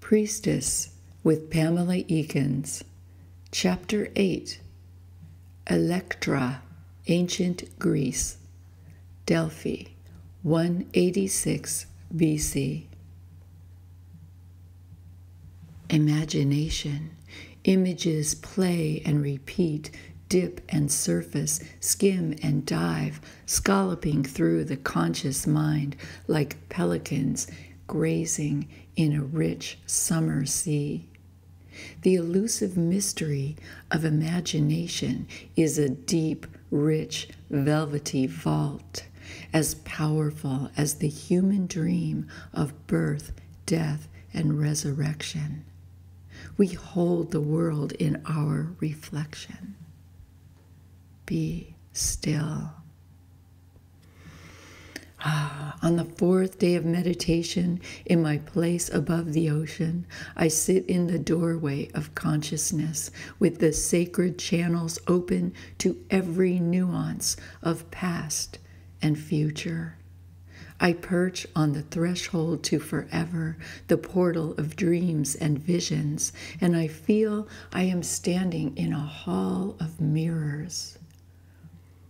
Priestess with Pamela Eakins, Chapter 8, Electra, Ancient Greece, Delphi, 186 B.C. Imagination. Images play and repeat, dip and surface, skim and dive, scalloping through the conscious mind like pelicans grazing in a rich summer sea. The elusive mystery of imagination is a deep, rich, velvety vault, as powerful as the human dream of birth, death, and resurrection. We hold the world in our reflection. Be still. On the fourth day of meditation, in my place above the ocean, I sit in the doorway of consciousness with the sacred channels open to every nuance of past and future. I perch on the threshold to forever, the portal of dreams and visions, and I feel I am standing in a hall of mirrors.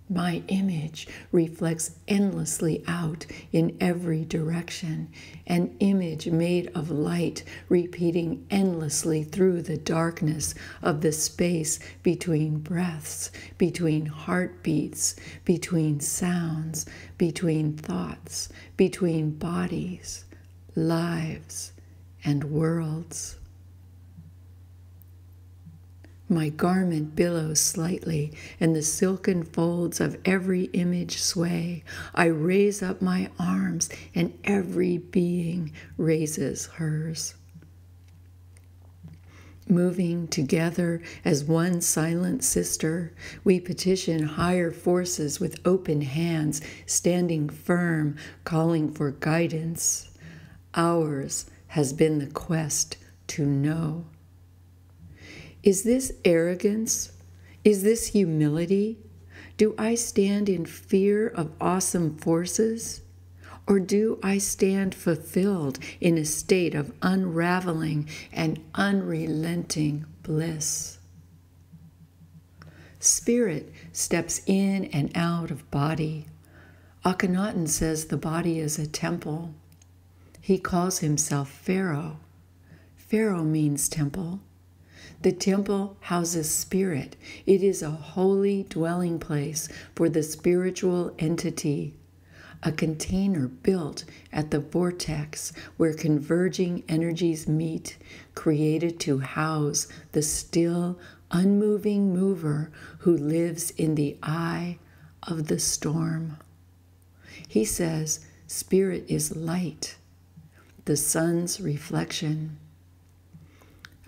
My image reflects endlessly out in every direction, an image made of light repeating endlessly through the darkness of the space between breaths, between heartbeats, between sounds, between thoughts, between bodies, lives, and worlds. My garment billows slightly, and the silken folds of every image sway. I raise up my arms, and every being raises hers. Moving together as one silent sister, we petition higher forces with open hands, standing firm, calling for guidance. Ours has been the quest to know. Is this arrogance? Is this humility? Do I stand in fear of awesome forces? Or do I stand fulfilled in a state of unraveling and unrelenting bliss? Spirit steps in and out of body. Akhenaten says the body is a temple. He calls himself Pharaoh. Pharaoh means temple. The temple houses spirit. It is a holy dwelling place for the spiritual entity, a container built at the vortex where converging energies meet, created to house the still, unmoving mover who lives in the eye of the storm. He says spirit is light, the sun's reflection.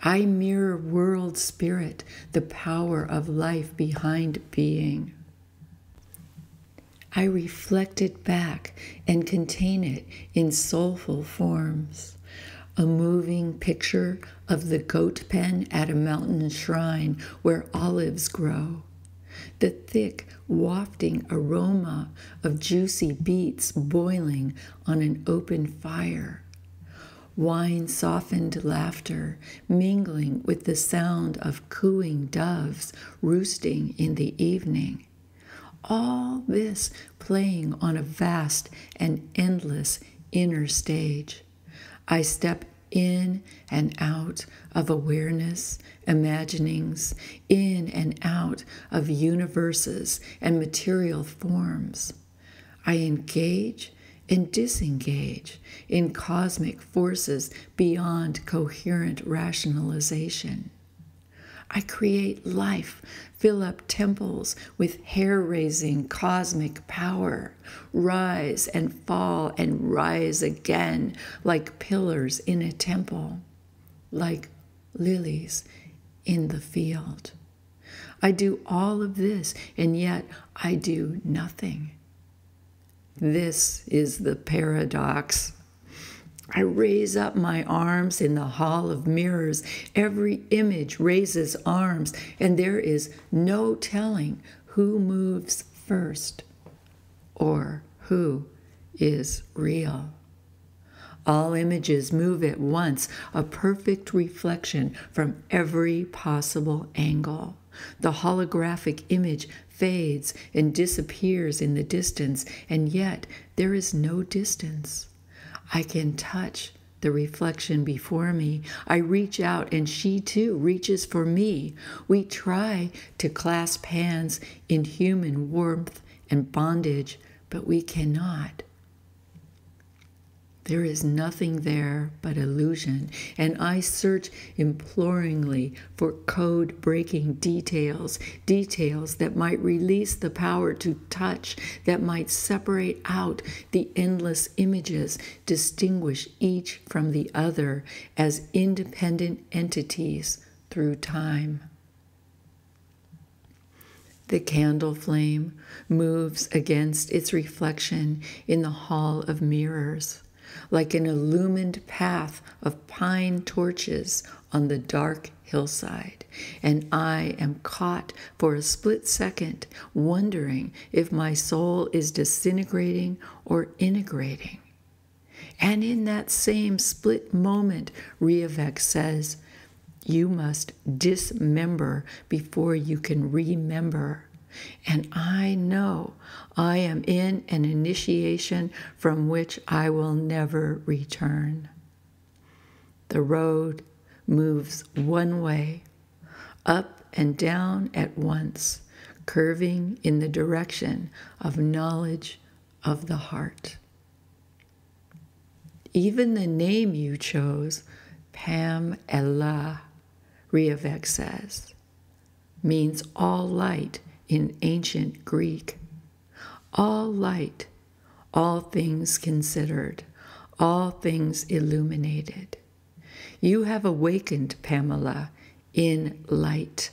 I mirror world spirit, the power of life behind being. I reflect it back and contain it in soulful forms. A moving picture of the goat pen at a mountain shrine where olives grow. The thick, wafting aroma of juicy beets boiling on an open fire. Wine-softened laughter mingling with the sound of cooing doves roosting in the evening. All this playing on a vast and endless inner stage. I step in and out of awareness, imaginings, in and out of universes and material forms. I engage and disengage in cosmic forces beyond coherent rationalization. I create life, fill up temples with hair-raising cosmic power, rise and fall and rise again like pillars in a temple, like lilies in the field. I do all of this, and yet I do nothing. This is the paradox. I raise up my arms in the hall of mirrors. Every image raises arms, and there is no telling who moves first or who is real. All images move at once, a perfect reflection from every possible angle. The holographic image fades and disappears in the distance, and yet there is no distance. I can touch the reflection before me. I reach out, and she too reaches for me. We try to clasp hands in human warmth and bondage, but we cannot. There is nothing there but illusion, and I search imploringly for code-breaking details that might release the power to touch, that might separate out the endless images, distinguish each from the other as independent entities through time. The candle flame moves against its reflection in the hall of mirrors, like an illumined path of pine torches on the dark hillside, and I am caught for a split second, wondering if my soul is disintegrating or integrating. And in that same split moment, Riavek says, "You must dismember before you can remember." And I know I am in an initiation from which I will never return. The road moves one way, up and down at once, curving in the direction of knowledge of the heart. Even the name you chose, Pamela, Riavek says, means all light in ancient Greek. All light, all things considered, all things illuminated. You have awakened, Pamela, in light.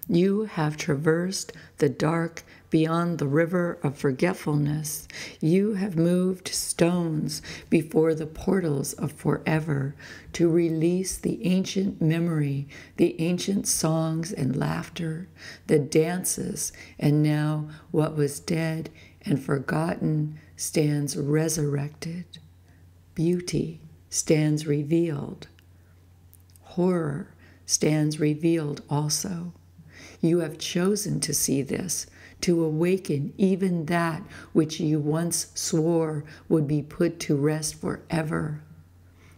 You have traversed the dark beyond the river of forgetfulness. You have moved stones before the portals of forever to release the ancient memory, the ancient songs and laughter, the dances, and now what was dead and forgotten stands resurrected. Beauty stands revealed. Horror stands revealed also. You have chosen to see this, to awaken even that which you once swore would be put to rest forever.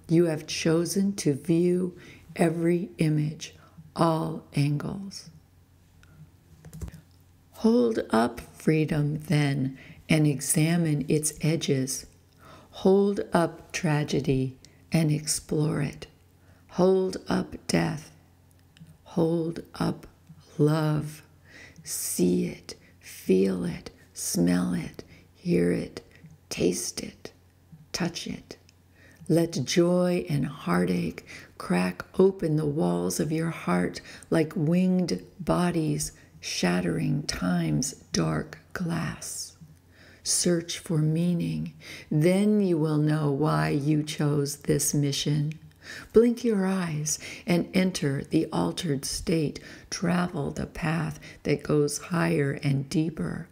You have chosen to view every image, all angles. Hold up freedom, then, and examine its edges. Hold up tragedy and explore it. Hold up death. Hold up love. See it, feel it, smell it, hear it, taste it, touch it. Let joy and heartache crack open the walls of your heart like winged bodies shattering time's dark glass. Search for meaning. Then you will know why you chose this mission. Blink your eyes and enter the altered state. Travel the path that goes higher and deeper.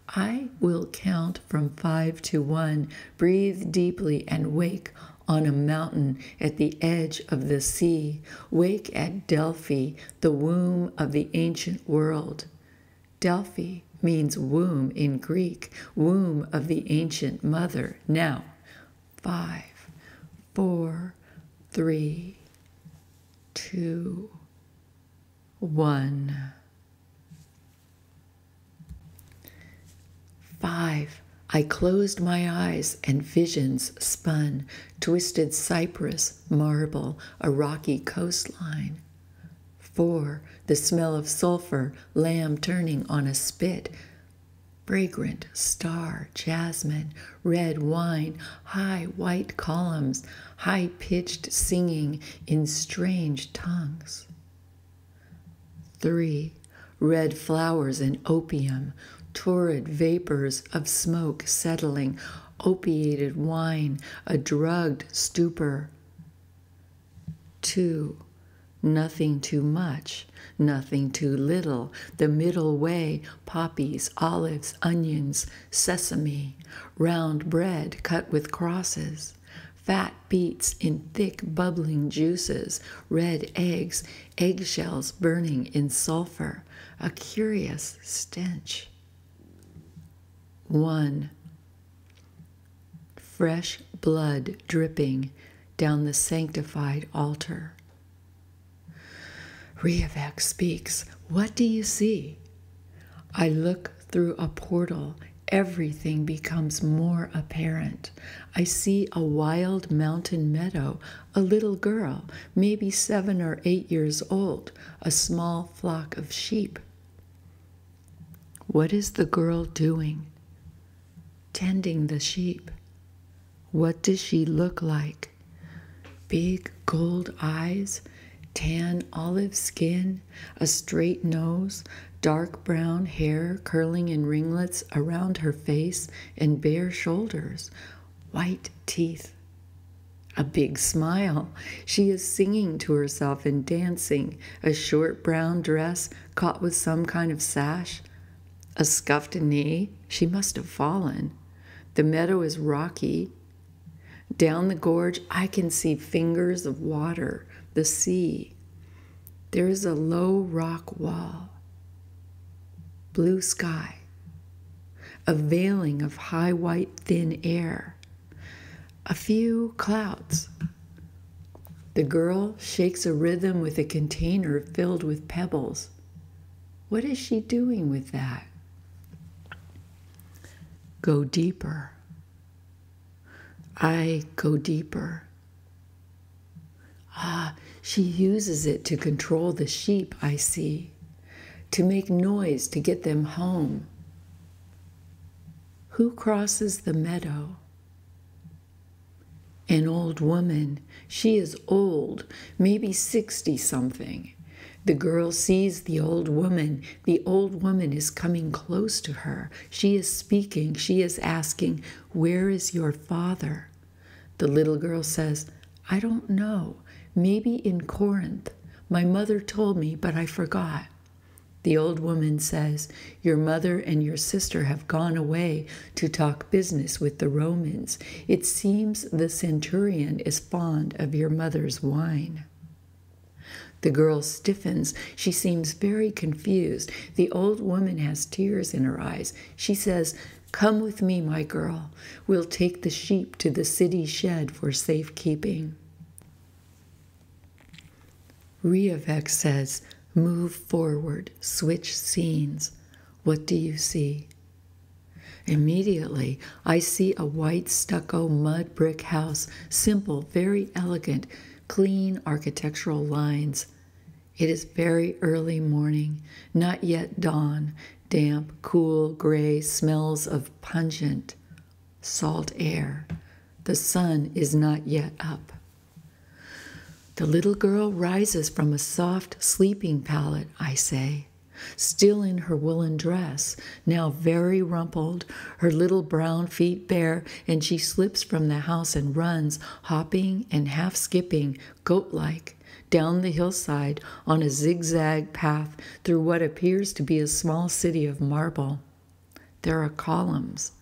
I will count from 5 to 1. Breathe deeply and wake on a mountain at the edge of the sea. Wake at Delphi, the womb of the ancient world. Delphi means womb in Greek, womb of the ancient mother. Now, 5, 4, 3, 2, 1. 5. I closed my eyes and visions spun, twisted cypress, marble, a rocky coastline. 4. The smell of sulfur, lamb turning on a spit, fragrant star, jasmine, red wine, high white columns, high-pitched singing in strange tongues. 3. Red flowers and opium, torrid vapors of smoke settling, opiated wine, a drugged stupor. 2. Nothing too much, nothing too little, the middle way, poppies, olives, onions, sesame, round bread cut with crosses, fat beets in thick bubbling juices, red eggs, eggshells burning in sulfur, a curious stench. 1. Fresh blood dripping down the sanctified altar. Riavek speaks. What do you see? I look through a portal. Everything becomes more apparent. I see a wild mountain meadow, a little girl, maybe 7 or 8 years old, a small flock of sheep. What is the girl doing? Tending the sheep. What does she look like? Big gold eyes, tan olive skin, a straight nose, dark brown hair curling in ringlets around her face and bare shoulders, white teeth. A big smile. She is singing to herself and dancing, a short brown dress caught with some kind of sash. A scuffed knee. She must have fallen. The meadow is rocky. Down the gorge, I can see fingers of water, the sea. There is a low rock wall. Blue sky. A veiling of high white thin air. A few clouds. The girl shakes a rhythm with a container filled with pebbles. What is she doing with that? Go deeper. I go deeper. She uses it to control the sheep, I see, to make noise to get them home. Who crosses the meadow? An old woman. She is old, maybe 60-something. The girl sees the old woman. The old woman is coming close to her. She is speaking. She is asking, "Where is your father?" The little girl says, "I don't know. Maybe in Corinth. My mother told me, but I forgot." The old woman says, "Your mother and your sister have gone away to talk business with the Romans. It seems the centurion is fond of your mother's wine." The girl stiffens. She seems very confused. The old woman has tears in her eyes. She says, "Come with me, my girl. We'll take the sheep to the city shed for safekeeping." Riavek says, "Move forward, switch scenes. What do you see?" Immediately, I see a white stucco mud brick house, simple, very elegant, clean architectural lines. It is very early morning, not yet dawn, damp, cool, gray, smells of pungent salt air. The sun is not yet up. The little girl rises from a soft sleeping pallet, I say, still in her woolen dress, now very rumpled, her little brown feet bare, and she slips from the house and runs, hopping and half skipping, goat-like, down the hillside on a zigzag path through what appears to be a small city of marble. There are columns,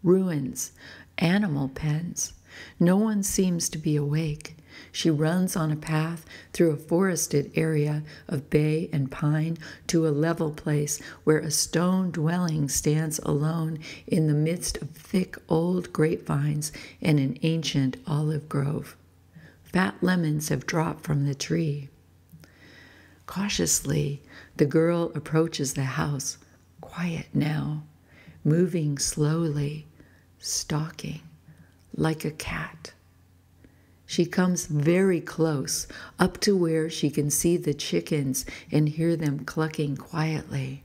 ruins, animal pens. No one seems to be awake. She runs on a path through a forested area of bay and pine to a level place where a stone dwelling stands alone in the midst of thick old grapevines and an ancient olive grove. Fat lemons have dropped from the tree. Cautiously, the girl approaches the house, quiet now, moving slowly, stalking, like a cat. She comes very close, up to where she can see the chickens and hear them clucking quietly.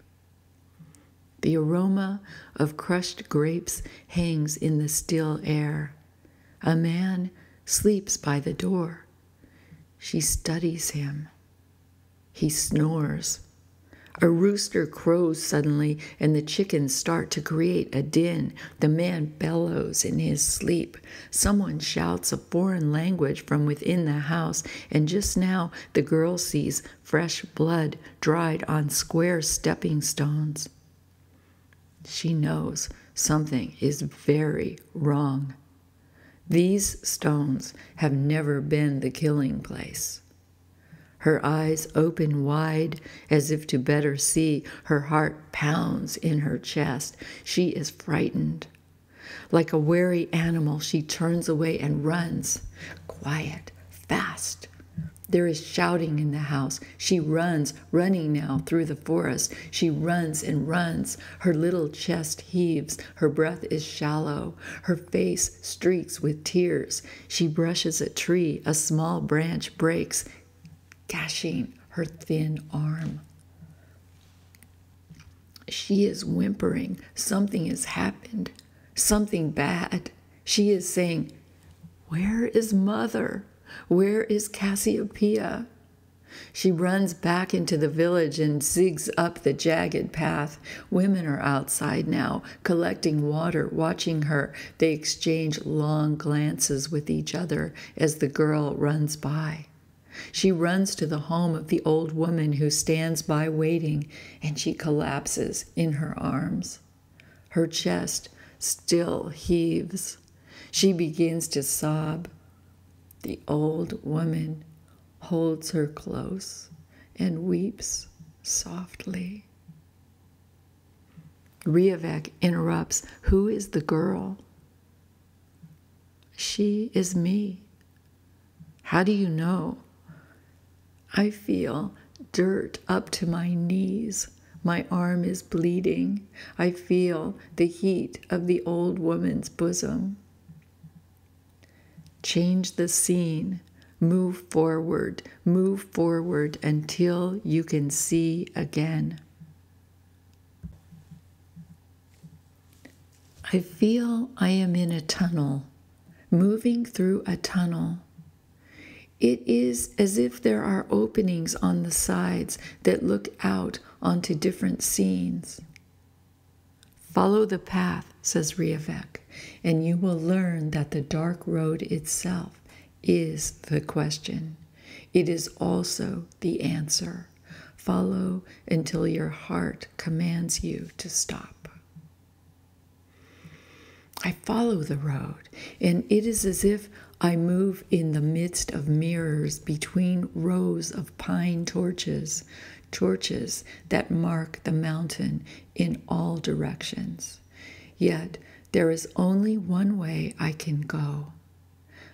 The aroma of crushed grapes hangs in the still air. A man sleeps by the door. She studies him. He snores. A rooster crows suddenly, and the chickens start to create a din. The man bellows in his sleep. Someone shouts a foreign language from within the house, and just now the girl sees fresh blood dried on square stepping stones. She knows something is very wrong. These stones have never been the killing place. Her eyes open wide as if to better see. Her heart pounds in her chest. She is frightened. Like a wary animal, she turns away and runs. Quiet, fast. There is shouting in the house. She runs, running now through the forest. She runs and runs. Her little chest heaves. Her breath is shallow. Her face streaks with tears. She brushes a tree. A small branch breaks, gashing her thin arm. She is whimpering. Something has happened. Something bad. She is saying, "Where is Mother? Where is Cassiopeia?" She runs back into the village and zigs up the jagged path. Women are outside now, collecting water, watching her. They exchange long glances with each other as the girl runs by. She runs to the home of the old woman who stands by waiting, and she collapses in her arms. Her chest still heaves. She begins to sob. The old woman holds her close and weeps softly. Riavek interrupts, "Who is the girl?" "She is me." "How do you know?" "I feel dirt up to my knees. My arm is bleeding. I feel the heat of the old woman's bosom." Change the scene. Move forward until you can see again. I feel I am in a tunnel, moving through a tunnel. It is as if there are openings on the sides that look out onto different scenes. Follow the path, says Riavek, and you will learn that the dark road itself is the question. It is also the answer. Follow until your heart commands you to stop. I follow the road, and it is as if I move in the midst of mirrors between rows of pine torches, torches that mark the mountain in all directions. Yet there is only one way I can go.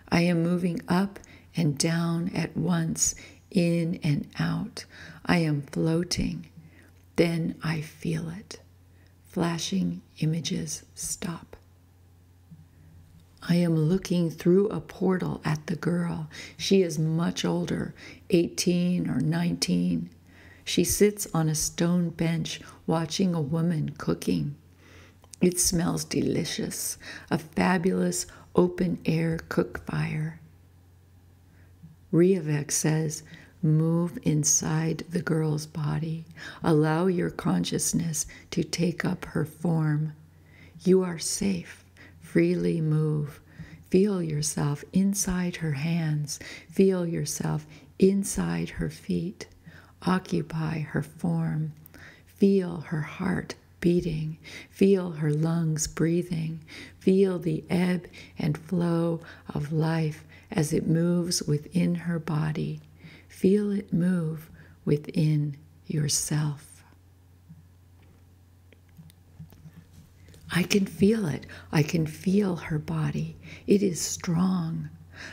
I am moving up and down at once, in and out. I am floating. Then I feel it. Flashing images stop. I am looking through a portal at the girl. She is much older, 18 or 19. She sits on a stone bench watching a woman cooking. It smells delicious, a fabulous open-air cook fire. Riavek says, move inside the girl's body. Allow your consciousness to take up her form. You are safe. Freely move. Feel yourself inside her hands. Feel yourself inside her feet. Occupy her form. Feel her heart beating. Feel her lungs breathing. Feel the ebb and flow of life as it moves within her body. Feel it move within yourself. I can feel it. I can feel her body. It is strong.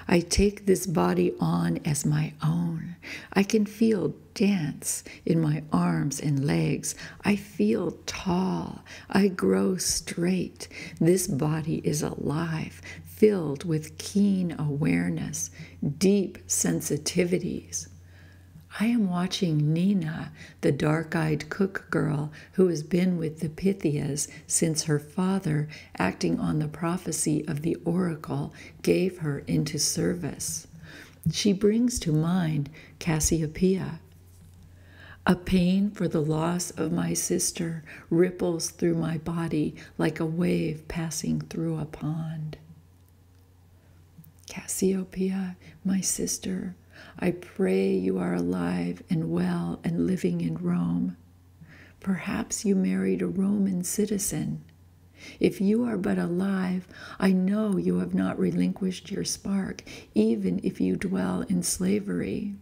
I take this body on as my own. I can feel dance in my arms and legs. I feel tall. I grow straight. This body is alive, filled with keen awareness, deep sensitivities. I am watching Nina, the dark-eyed cook girl who has been with the Pythias since her father, acting on the prophecy of the oracle, gave her into service. She brings to mind Cassiopeia. A pain for the loss of my sister ripples through my body like a wave passing through a pond. Cassiopeia, my sister, I pray you are alive and well and living in Rome. Perhaps you married a Roman citizen. If you are but alive, I know you have not relinquished your spark, even if you dwell in slavery.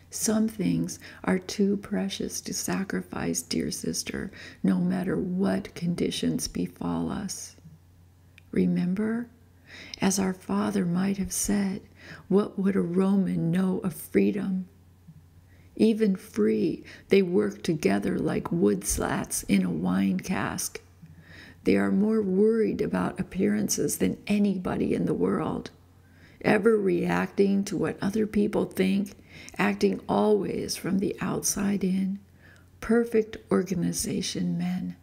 Some things are too precious to sacrifice, dear sister, no matter what conditions befall us. Remember, as our father might have said, what would a Roman know of freedom? Even free, they work together like wood slats in a wine cask. They are more worried about appearances than anybody in the world, ever reacting to what other people think, acting always from the outside in. Perfect organization men.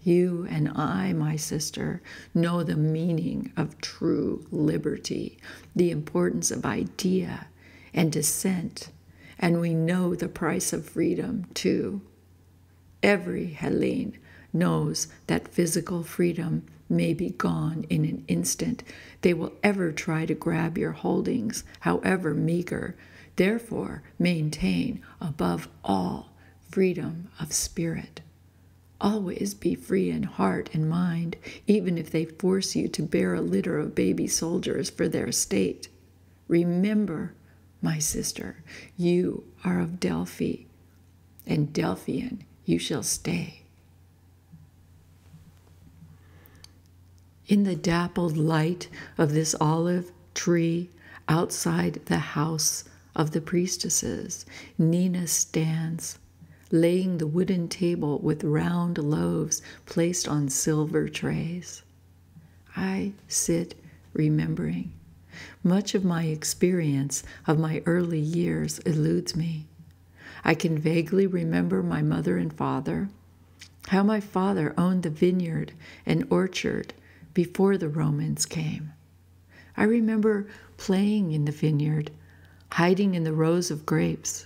You and I, my sister, know the meaning of true liberty, the importance of idea and dissent, and we know the price of freedom, too. Every Hellene knows that physical freedom may be gone in an instant. They will ever try to grab your holdings, however meager. Therefore, maintain, above all, freedom of spirit. Always be free in heart and mind, even if they force you to bear a litter of baby soldiers for their state. Remember, my sister, you are of Delphi, and Delphian you shall stay. In the dappled light of this olive tree outside the house of the priestesses, Nina stands, laying the wooden table with round loaves placed on silver trays. I sit remembering. Much of my experience of my early years eludes me. I can vaguely remember my mother and father, how my father owned the vineyard and orchard before the Romans came. I remember playing in the vineyard, hiding in the rows of grapes.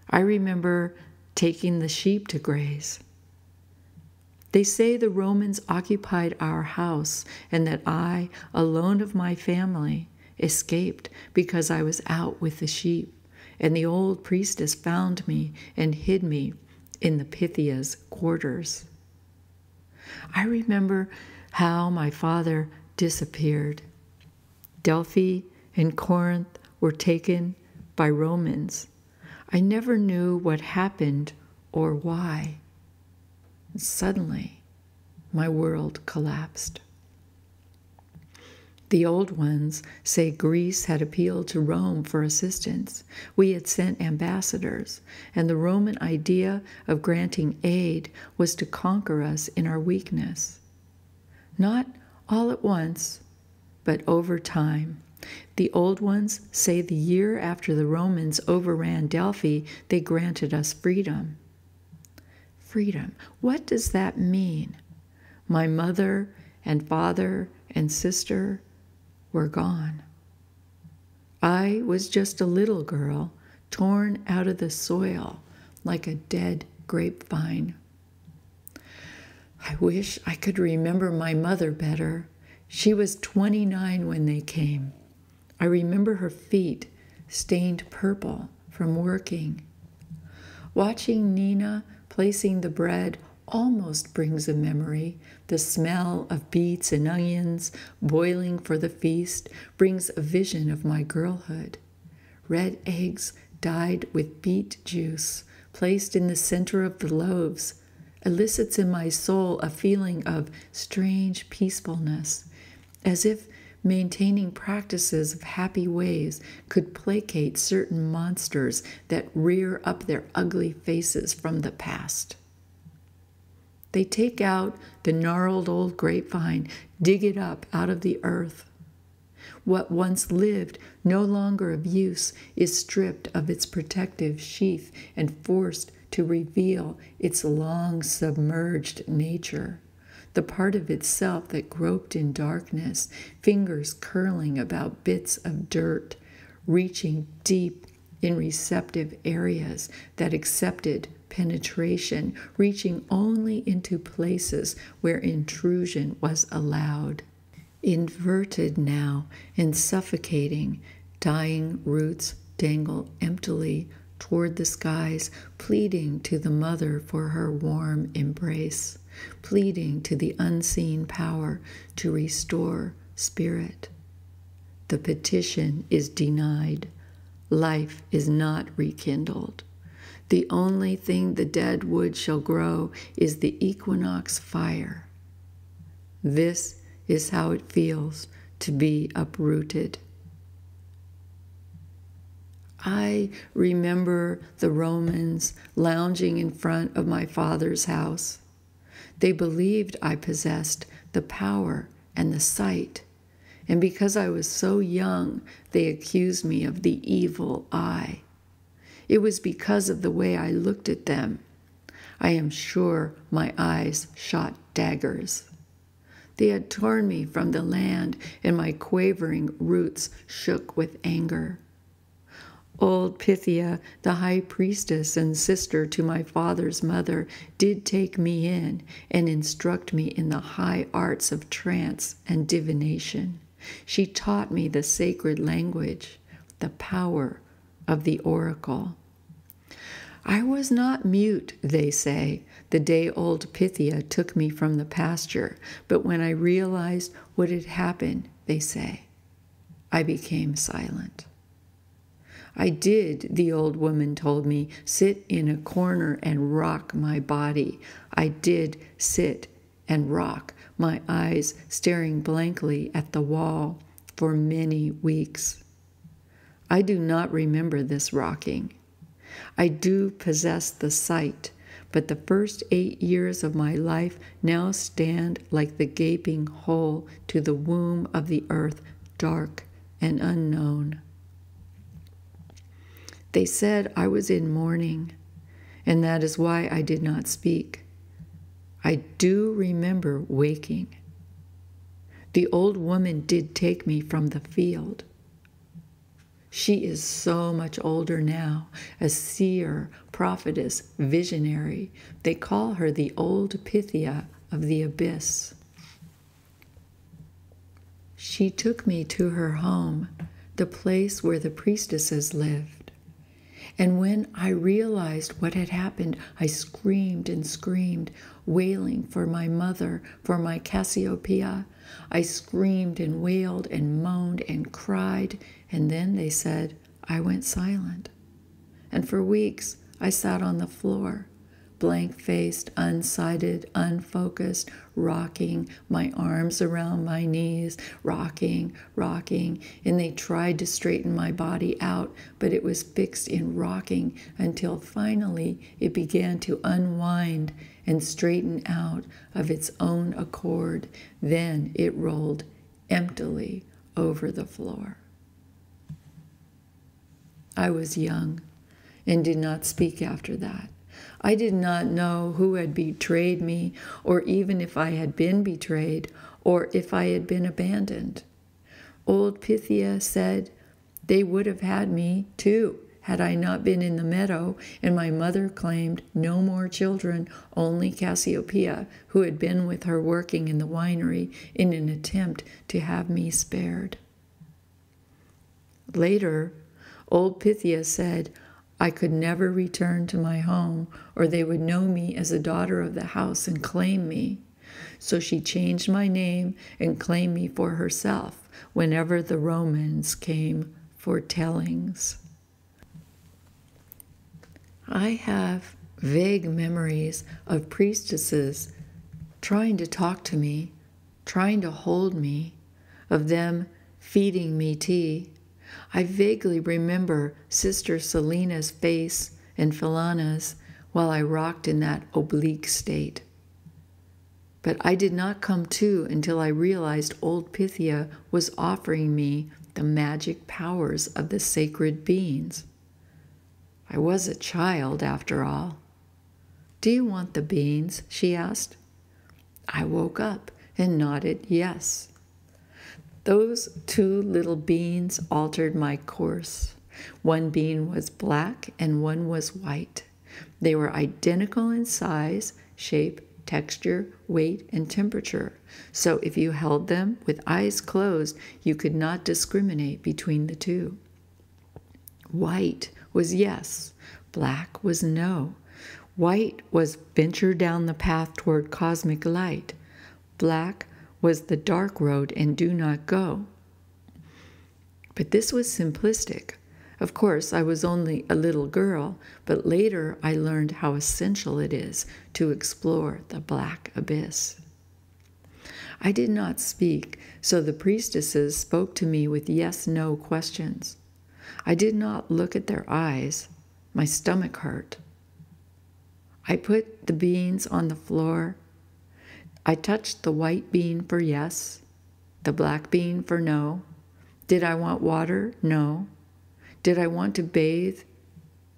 I remember taking the sheep to graze. They say the Romans occupied our house and that I, alone of my family, escaped because I was out with the sheep, and the old priestess found me and hid me in the Pythia's quarters. I remember how my father disappeared. Delphi and Corinth were taken by Romans. I never knew what happened or why. Suddenly, my world collapsed. The old ones say Greece had appealed to Rome for assistance. We had sent ambassadors, and the Roman idea of granting aid was to conquer us in our weakness. Not all at once, but over time. The old ones say the year after the Romans overran Delphi, they granted us freedom. Freedom, what does that mean? My mother and father and sister were gone. I was just a little girl, torn out of the soil like a dead grapevine. I wish I could remember my mother better. She was 29 when they came. I remember her feet stained purple from working. Watching Nina placing the bread almost brings a memory. The smell of beets and onions boiling for the feast brings a vision of my girlhood. Red eggs dyed with beet juice placed in the center of the loaves elicits in my soul a feeling of strange peacefulness, as if maintaining practices of happy ways could placate certain monsters that rear up their ugly faces from the past. They take out the gnarled old grapevine, dig it up out of the earth. What once lived, no longer of use, is stripped of its protective sheath and forced to reveal its long submerged nature, the part of itself that groped in darkness, fingers curling about bits of dirt, reaching deep in receptive areas that accepted penetration, reaching only into places where intrusion was allowed. Inverted now and suffocating, dying roots dangle emptily toward the skies, pleading to the mother for her warm embrace. pleading to the unseen power to restore spirit. The petition is denied. Life is not rekindled. The only thing the dead wood shall grow is the equinox fire. This is how it feels to be uprooted. I remember the Romans lounging in front of my father's house. They believed I possessed the power and the sight, and because I was so young, they accused me of the evil eye. It was because of the way I looked at them. I am sure my eyes shot daggers. They had torn me from the land, and my quavering roots shook with anger. Old Pythia, the high priestess and sister to my father's mother, did take me in and instruct me in the high arts of trance and divination. She taught me the sacred language, the power of the oracle. I was not mute, they say, the day old Pythia took me from the pasture, but when I realized what had happened, they say, I became silent. I did, the old woman told me, sit in a corner and rock my body. I did sit and rock, my eyes staring blankly at the wall for many weeks. I do not remember this rocking. I do possess the sight, but the first 8 years of my life now stand like the gaping hole to the womb of the earth, dark and unknown. They said I was in mourning, and that is why I did not speak. I do remember waking. The old woman did take me from the field. She is so much older now, a seer, prophetess, visionary. They call her the old Pythia of the abyss. She took me to her home, the place where the priestesses lived. And when I realized what had happened, I screamed and screamed, wailing for my mother, for my Cassiopeia. I screamed and wailed and moaned and cried, and then they said I went silent. And for weeks I sat on the floor, blank-faced, unsighted, unfocused, rocking, my arms around my knees, rocking, and they tried to straighten my body out, but it was fixed in rocking until finally it began to unwind and straighten out of its own accord. Then it rolled emptily over the floor. I was young and did not speak after that. I did not know who had betrayed me, or even if I had been betrayed, or if I had been abandoned. Old Pythia said they would have had me too, had I not been in the meadow, and my mother claimed no more children, only Cassiopeia, who had been with her working in the winery in an attempt to have me spared. Later, old Pythia said I could never return to my home, or they would know me as a daughter of the house and claim me. So she changed my name and claimed me for herself whenever the Romans came for tellings. I have vague memories of priestesses trying to talk to me, trying to hold me, of them feeding me tea. I vaguely remember Sister Selena's face and Philana's while I rocked in that oblique state. But I did not come to until I realized old Pythia was offering me the magic powers of the sacred beings. I was a child, after all. "Do you want the beans?" she asked. I woke up and nodded yes. Those 2 little beans altered my course. One bean was black and one was white. They were identical in size, shape, texture, weight, and temperature. So if you held them with eyes closed, you could not discriminate between the 2. White was yes, black was no. White was venture down the path toward cosmic light. Black was the dark road and do not go. But this was simplistic. Of course, I was only a little girl, but later I learned how essential it is to explore the black abyss. I did not speak, so the priestesses spoke to me with yes-no questions. I did not look at their eyes. My stomach hurt. I put the beans on the floor. I touched the white bean for yes, the black bean for no. Did I want water? No. Did I want to bathe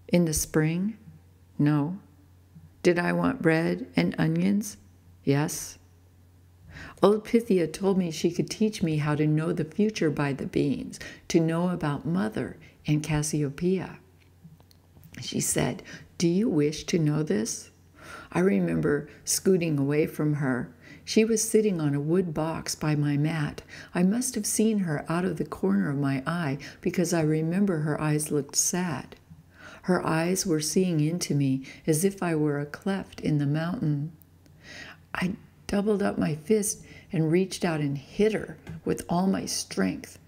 in the spring? No. Did I want bread and onions? Yes. Old Pythia told me she could teach me how to know the future by the beans, to know about Mother and Cassiopeia. She said, "Do you wish to know this?" I remember scooting away from her. She was sitting on a wood box by my mat. I must have seen her out of the corner of my eye because I remember her eyes looked sad. Her eyes were seeing into me as if I were a cleft in the mountain. I doubled up my fist and reached out and hit her with all my strength.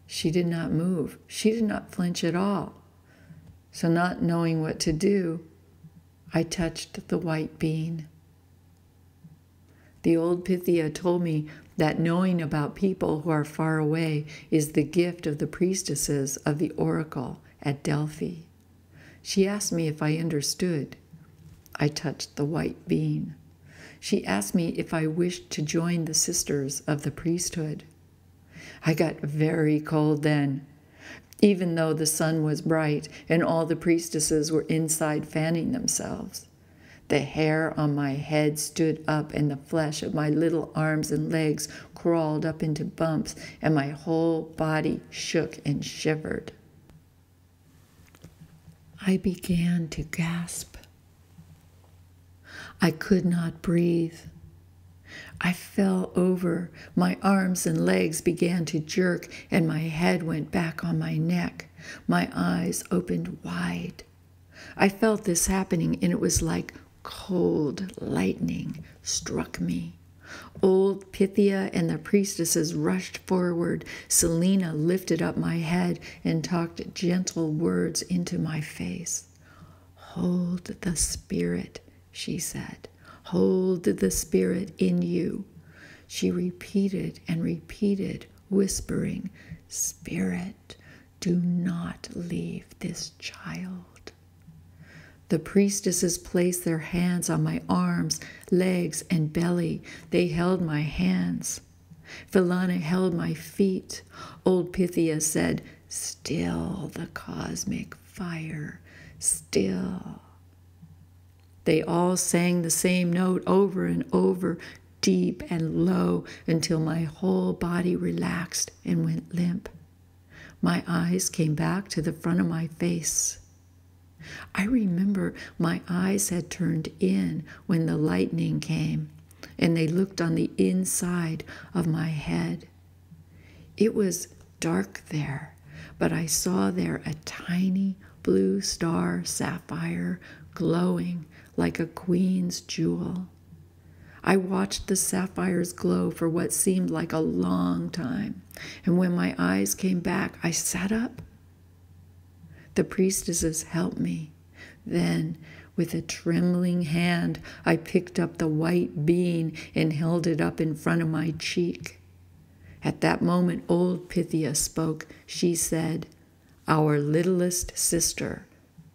She did not move. She did not flinch at all. So not knowing what to do, I touched the white bean. The old Pythia told me that knowing about people who are far away is the gift of the priestesses of the oracle at Delphi. She asked me if I understood. I touched the white bean. She asked me if I wished to join the sisters of the priesthood. I got very cold then, even though the sun was bright and all the priestesses were inside fanning themselves. The hair on my head stood up and the flesh of my little arms and legs crawled up into bumps and my whole body shook and shivered. I began to gasp. I could not breathe. I fell over. My arms and legs began to jerk, and my head went back on my neck. My eyes opened wide. I felt this happening, and it was like cold lightning struck me. Old Pythia and the priestesses rushed forward. Selena lifted up my head and talked gentle words into my face. "Hold the spirit," she said. "Hold the spirit in you." She repeated and repeated, whispering, "Spirit, do not leave this child." The priestesses placed their hands on my arms, legs, and belly. They held my hands. Philana held my feet. Old Pythia said, "Still the cosmic fire, still." They all sang the same note over and over, deep and low, until my whole body relaxed and went limp. My eyes came back to the front of my face. I remember my eyes had turned in when the lightning came, and they looked on the inside of my head. It was dark there, but I saw there a tiny blue star sapphire glowing like a queen's jewel. I watched the sapphires glow for what seemed like a long time, and when my eyes came back, I sat up. The priestesses helped me. Then, with a trembling hand, I picked up the white bean and held it up in front of my cheek. At that moment, old Pythia spoke. She said, "Our littlest sister,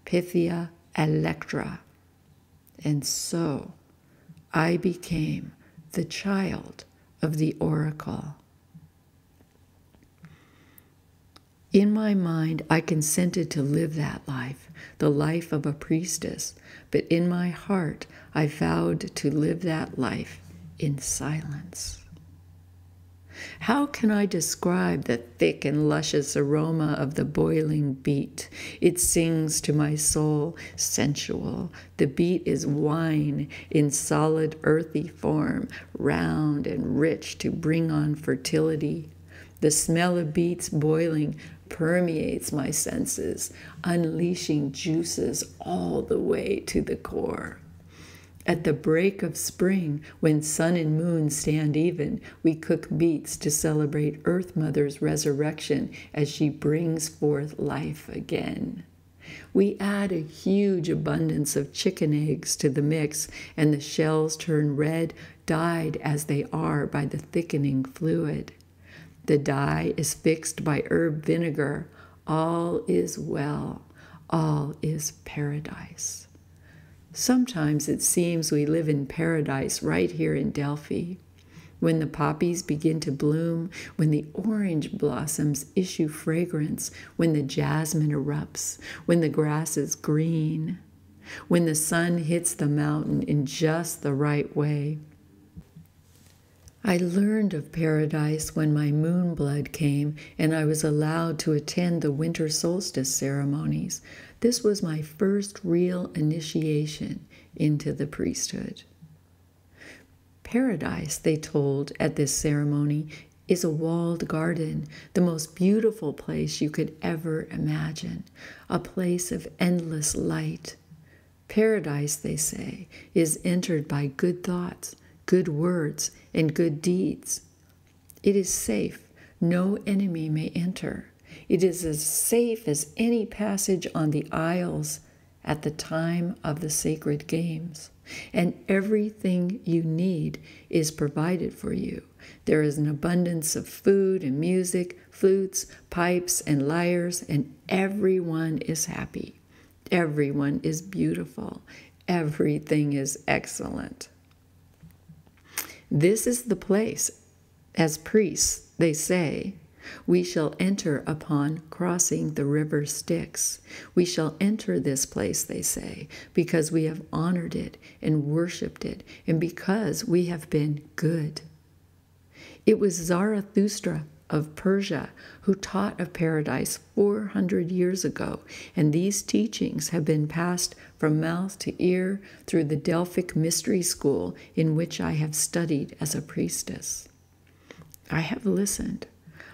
Pythia Electra." And so I became the child of the oracle. In my mind, I consented to live that life, the life of a priestess, but in my heart, I vowed to live that life in silence. How can I describe the thick and luscious aroma of the boiling beet? It sings to my soul, sensual. The beet is wine in solid earthy form, round and rich to bring on fertility. The smell of beets boiling permeates my senses, unleashing juices all the way to the core. At the break of spring, when sun and moon stand even, we cook meats to celebrate Earth Mother's resurrection as she brings forth life again. We add a huge abundance of chicken eggs to the mix, and the shells turn red, dyed as they are by the thickening fluid. The dye is fixed by herb vinegar. All is well. All is paradise. Sometimes it seems we live in paradise right here in Delphi. When the poppies begin to bloom, when the orange blossoms issue fragrance, when the jasmine erupts, when the grass is green, when the sun hits the mountain in just the right way. I learned of paradise when my moon blood came and I was allowed to attend the winter solstice ceremonies. This was my first real initiation into the priesthood. Paradise, they told at this ceremony, is a walled garden, the most beautiful place you could ever imagine, a place of endless light. Paradise, they say, is entered by good thoughts, good words, and good deeds. It is safe. No enemy may enter. It is as safe as any passage on the aisles at the time of the sacred games. And everything you need is provided for you. There is an abundance of food and music, flutes, pipes, and lyres, and everyone is happy. Everyone is beautiful. Everything is excellent. This is the place, as priests, they say, we shall enter upon crossing the river Styx. We shall enter this place, they say, because we have honored it and worshipped it, and because we have been good. It was Zarathustra of Persia who taught of paradise 400 years ago, and these teachings have been passed from mouth to ear through the Delphic mystery school in which I have studied as a priestess. I have listened.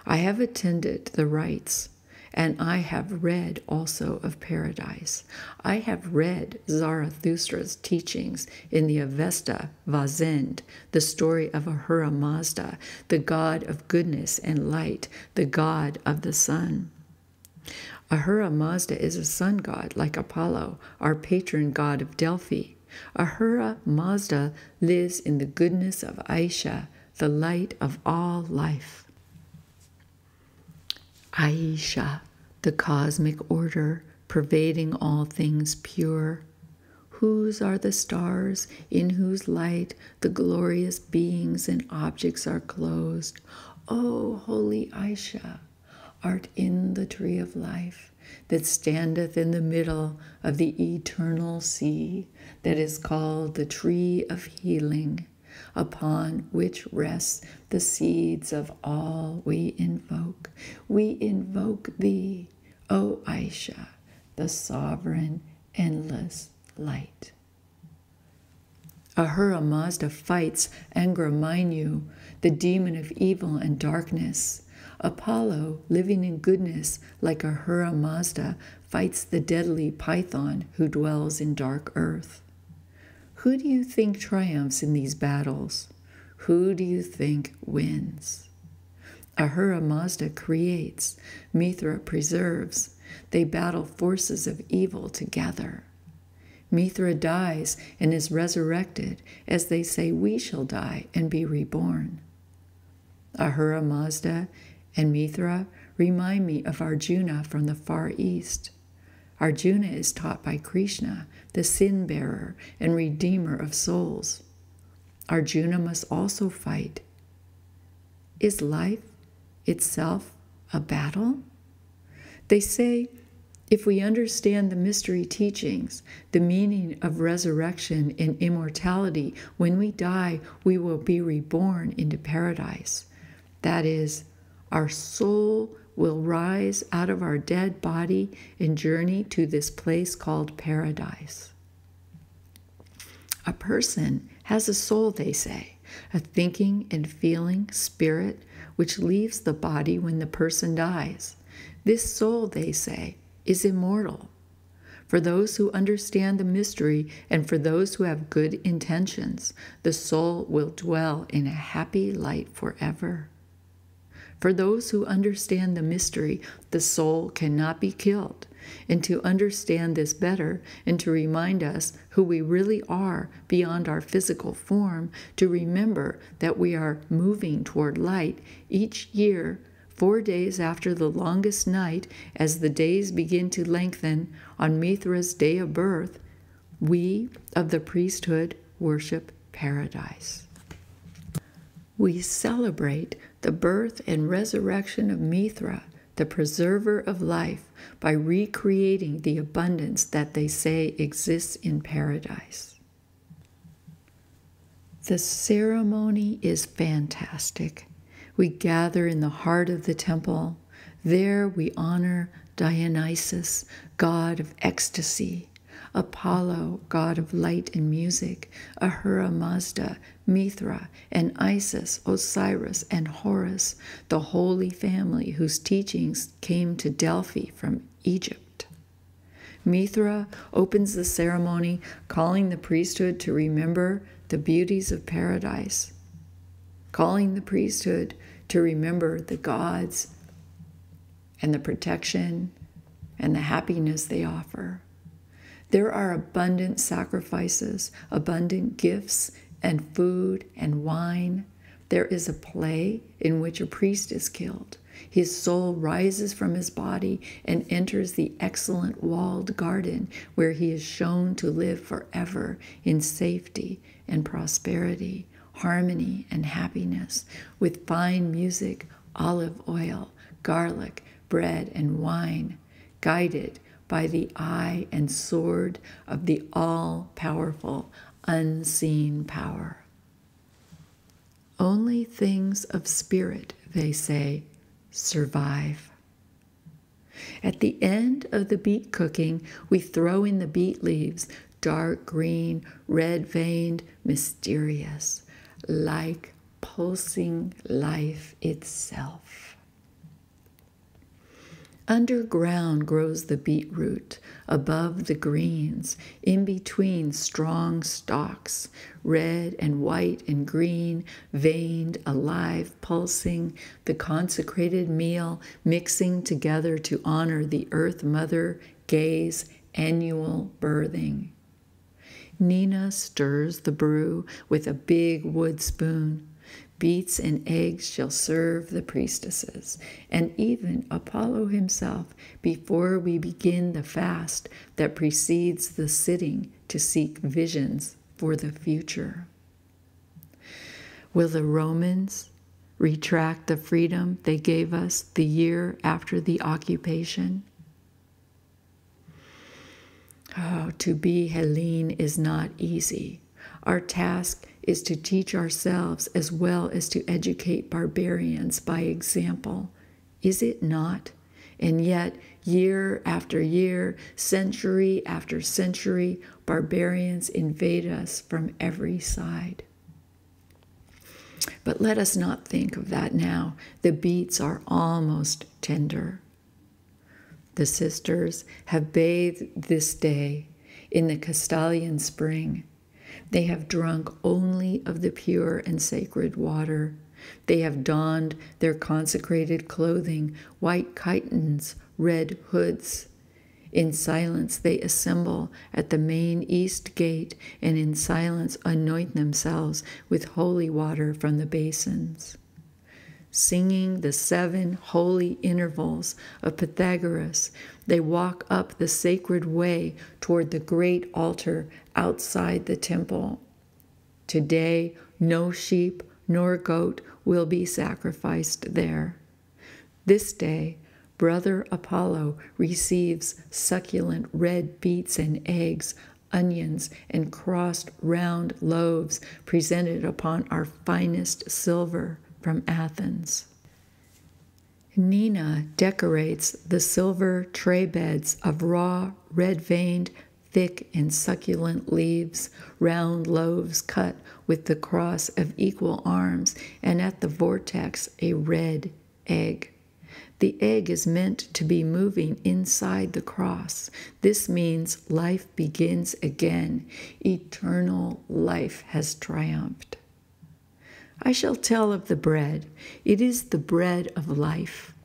I have attended the rites, and I have read also of paradise. I have read Zarathustra's teachings in the Avesta Vazend, the story of Ahura Mazda, the god of goodness and light, the god of the sun. Ahura Mazda is a sun god like Apollo, our patron god of Delphi. Ahura Mazda lives in the goodness of Aisha, the light of all life. Aisha, the cosmic order, pervading all things pure. Whose are the stars, in whose light the glorious beings and objects are closed? O holy Aisha, art in the tree of life, that standeth in the middle of the eternal sea, that is called the tree of healing, upon which rests the seeds of all we invoke. We invoke thee, O Aisha, the sovereign, endless light. Ahura Mazda fights Angra Mainyu, the demon of evil and darkness. Apollo, living in goodness like Ahura Mazda, fights the deadly Python who dwells in dark earth. Who do you think triumphs in these battles? Who do you think wins? Ahura Mazda creates, Mithra preserves. They battle forces of evil together. Mithra dies and is resurrected, as they say we shall die and be reborn. Ahura Mazda and Mithra remind me of Arjuna from the Far East. Arjuna is taught by Krishna, the sin-bearer and redeemer of souls. Arjuna must also fight. Is life itself a battle? They say, if we understand the mystery teachings, the meaning of resurrection and immortality, when we die, we will be reborn into paradise. That is, our soul will rise out of our dead body and journey to this place called paradise. A person has a soul, they say, a thinking and feeling spirit which leaves the body when the person dies. This soul, they say, is immortal. For those who understand the mystery and for those who have good intentions, the soul will dwell in a happy light forever. For those who understand the mystery, the soul cannot be killed. And to understand this better and to remind us who we really are beyond our physical form, to remember that we are moving toward light each year, 4 days after the longest night, as the days begin to lengthen on Mithra's day of birth, we of the priesthood worship paradise. We celebrate the birth and resurrection of Mithra, the preserver of life, by recreating the abundance that they say exists in paradise. The ceremony is fantastic. We gather in the heart of the temple. There we honor Dionysus, god of ecstasy, Apollo, god of light and music, Ahura Mazda, Mithra, and Isis, Osiris, and Horus, the holy family whose teachings came to Delphi from Egypt. Mithra opens the ceremony, calling the priesthood to remember the beauties of paradise, calling the priesthood to remember the gods and the protection and the happiness they offer. There are abundant sacrifices, abundant gifts, and food and wine. There is a play in which a priest is killed. His soul rises from his body and enters the excellent walled garden where he is shown to live forever in safety and prosperity, harmony and happiness, with fine music, olive oil, garlic, bread, and wine, guided by the eye and sword of the all-powerful, unseen power. Only things of spirit, they say, survive. At the end of the beet cooking, we throw in the beet leaves, dark green, red-veined, mysterious, like pulsing life itself. Underground grows the beetroot, above the greens, in between strong stalks, red and white and green, veined, alive, pulsing, the consecrated meal mixing together to honor the Earth Mother Gay's annual birthing. Nina stirs the brew with a big wood spoon. Beets and eggs shall serve the priestesses, and even Apollo himself, before we begin the fast that precedes the sitting to seek visions for the future. Will the Romans retract the freedom they gave us the year after the occupation? Oh, to be Hellene is not easy. Our task is to teach ourselves as well as to educate barbarians by example. Is it not? And yet, year after year, century after century, barbarians invade us from every side. But let us not think of that now. The beets are almost tender. The sisters have bathed this day in the Castalian spring. They have drunk only of the pure and sacred water. They have donned their consecrated clothing, white chitons, red hoods. In silence they assemble at the main east gate, and in silence anoint themselves with holy water from the basins. Singing the 7 holy intervals of Pythagoras, they walk up the sacred way toward the great altar outside the temple. Today, no sheep nor goat will be sacrificed there. This day, Brother Apollo receives succulent red beets and eggs, onions, and crossed round loaves presented upon our finest silver from Athens. Nina decorates the silver tray beds of raw, red-veined, thick and succulent leaves, round loaves cut with the cross of equal arms, and at the vortex a red egg. The egg is meant to be moving inside the cross. This means life begins again. Eternal life has triumphed. I shall tell of the bread. It is the bread of life.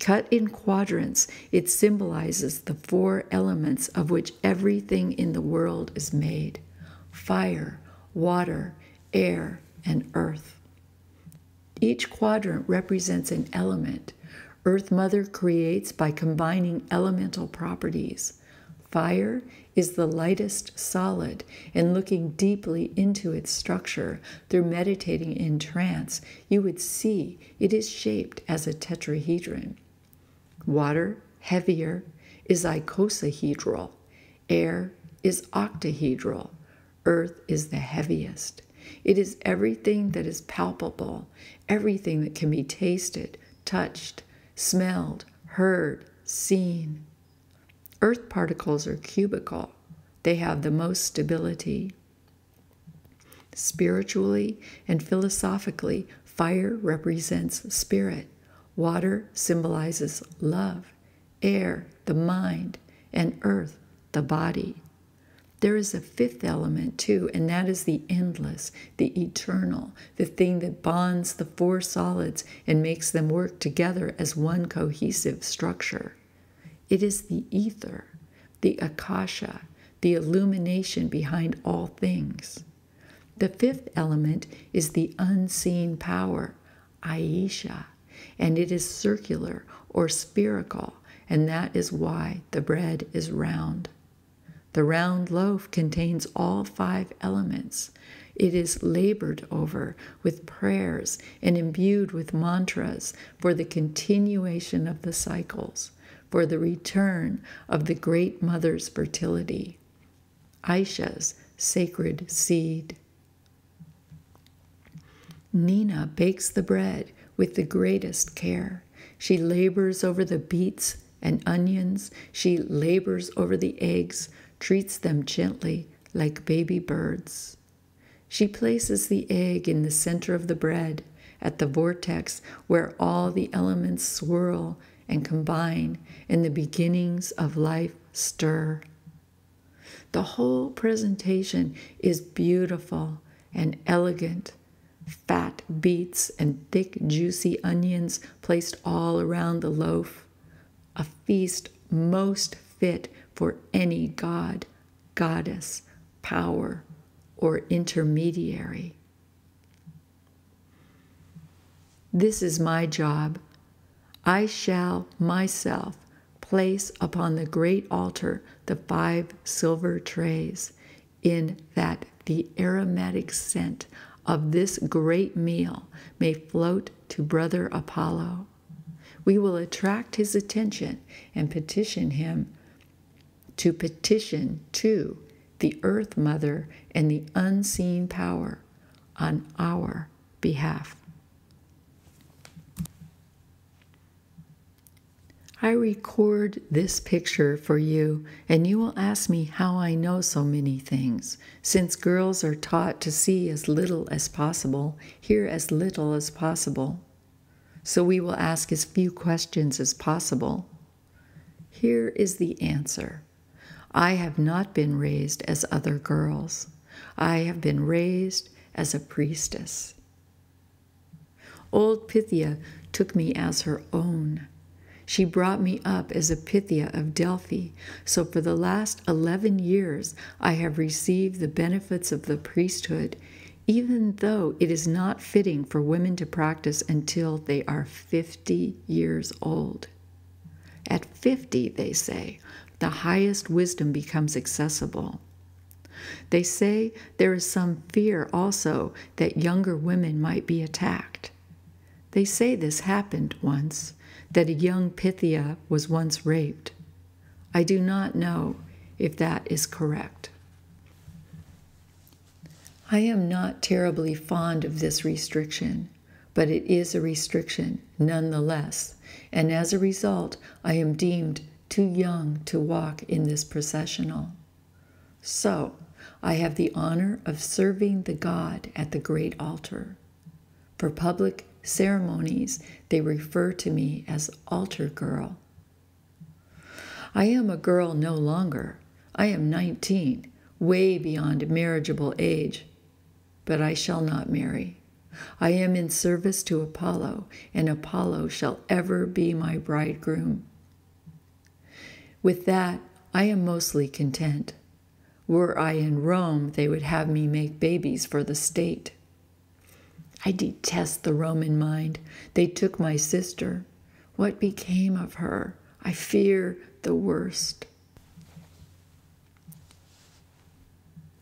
Cut in quadrants, it symbolizes the four elements of which everything in the world is made: fire, water, air, and earth. Each quadrant represents an element. Earth Mother creates by combining elemental properties. Fire is the lightest solid, and looking deeply into its structure through meditating in trance, you would see it is shaped as a tetrahedron. Water, heavier, is icosahedral. Air is octahedral. Earth is the heaviest. It is everything that is palpable, everything that can be tasted, touched, smelled, heard, seen. Earth particles are cubical. They have the most stability. Spiritually and philosophically, fire represents spirit. Water symbolizes love. Air, the mind. And earth, the body. There is a fifth element too, and that is the endless, the eternal, the thing that bonds the four solids and makes them work together as one cohesive structure. It is the ether, the akasha, the illumination behind all things. The fifth element is the unseen power, Aisha, and it is circular or spherical, and that is why the bread is round. The round loaf contains all five elements. It is labored over with prayers and imbued with mantras for the continuation of the cycles, for the return of the Great Mother's fertility, Aisha's sacred seed. Nina bakes the bread with the greatest care. She labors over the beets and onions. She labors over the eggs, treats them gently like baby birds. She places the egg in the center of the bread, at the vortex where all the elements swirl and combine and the beginnings of life stir. The whole presentation is beautiful and elegant. Fat beets and thick, juicy onions placed all around the loaf. A feast most fit for any god, goddess, power, or intermediary. This is my job. I shall myself place upon the great altar the 5 silver trays, in that the aromatic scent of this great meal may float to Brother Apollo. We will attract his attention and petition him to petition to the Earth Mother and the unseen power on our behalf. I record this picture for you, and you will ask me how I know so many things, since girls are taught to see as little as possible, hear as little as possible. So we will ask as few questions as possible. Here is the answer. I have not been raised as other girls. I have been raised as a priestess. Old Pythia took me as her own. She brought me up as a Pythia of Delphi, so for the last 11 years I have received the benefits of the priesthood, even though it is not fitting for women to practice until they are 50 years old. At 50, they say, the highest wisdom becomes accessible. They say there is some fear also that younger women might be attacked. They say this happened once, that a young Pythia was once raped. I do not know if that is correct. I am not terribly fond of this restriction, but it is a restriction nonetheless, and as a result, I am deemed too young to walk in this processional. So, I have the honor of serving the God at the great altar. For public ceremonies, they refer to me as altar girl. I am a girl no longer. I am 19, way beyond marriageable age, but I shall not marry. I am in service to Apollo, and Apollo shall ever be my bridegroom. With that, I am mostly content. Were I in Rome, they would have me make babies for the state. I detest the Roman mind. They took my sister. What became of her? I fear the worst.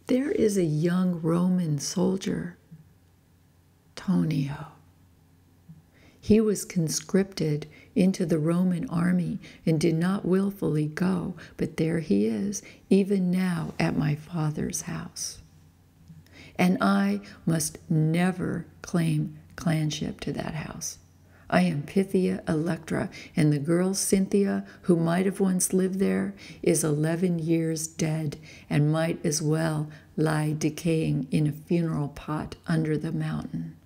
There is a young Roman soldier, Tonio. He was conscripted into the Roman army and did not willfully go, but there he is, even now at my father's house. And I must never claim clanship to that house. I am Pythia Electra, and the girl Cynthia, who might have once lived there, is 11 years dead and might as well lie decaying in a funeral pot under the mountain.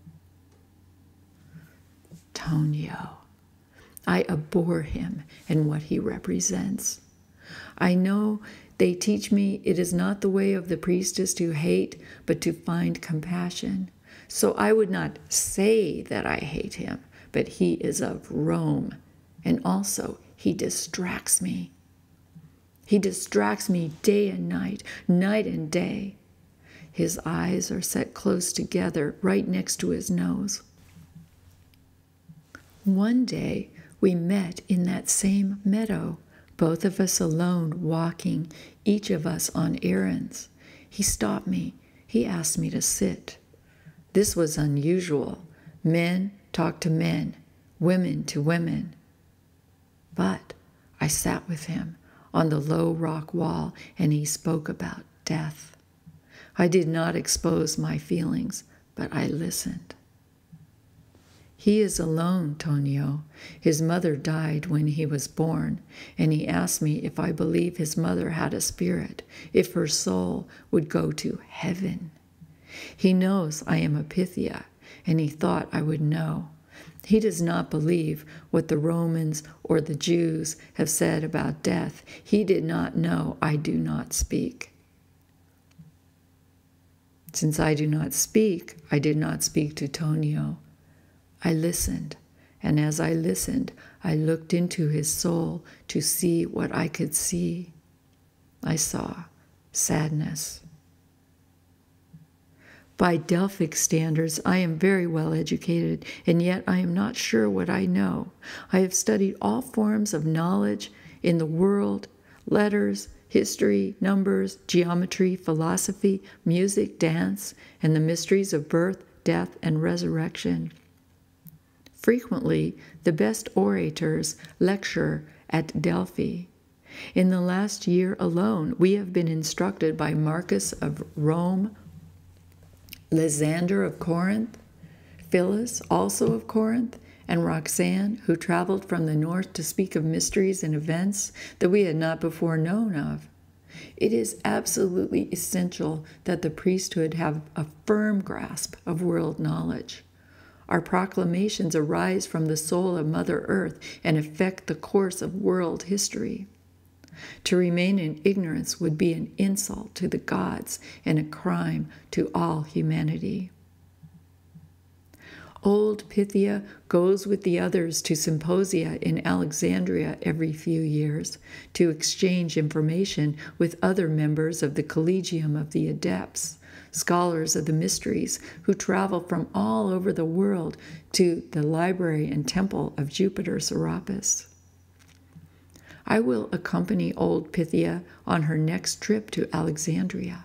Tonio. I abhor him and what he represents. I know they teach me it is not the way of the priestess to hate, but to find compassion. So I would not say that I hate him, but he is of Rome, and also he distracts me. He distracts me day and night, night and day. His eyes are set close together right next to his nose. One day we met in that same meadow, both of us alone walking, each of us on errands. He stopped me. He asked me to sit. This was unusual. Men talk to men, women to women. But I sat with him on the low rock wall, and he spoke about death. I did not expose my feelings, but I listened. He is alone, Tonio. His mother died when he was born, and he asked me if I believe his mother had a spirit, if her soul would go to heaven. He knows I am a Pythia, and he thought I would know. He does not believe what the Romans or the Jews have said about death. He did not know I do not speak. Since I do not speak, I did not speak to Tonio. I listened, and as I listened, I looked into his soul to see what I could see. I saw sadness. By Delphic standards, I am very well educated, and yet I am not sure what I know. I have studied all forms of knowledge in the world, letters, history, numbers, geometry, philosophy, music, dance, and the mysteries of birth, death, and resurrection. Frequently, the best orators lecture at Delphi. In the last year alone, we have been instructed by Marcus of Rome, Lysander of Corinth, Phyllis, also of Corinth, and Roxanne, who traveled from the north to speak of mysteries and events that we had not before known of. It is absolutely essential that the priesthood have a firm grasp of world knowledge. Our proclamations arise from the soul of Mother Earth and affect the course of world history. To remain in ignorance would be an insult to the gods and a crime to all humanity. Old Pythia goes with the others to symposia in Alexandria every few years to exchange information with other members of the Collegium of the Adepts, scholars of the mysteries who travel from all over the world to the library and temple of Jupiter Serapis. I will accompany old Pythia on her next trip to Alexandria.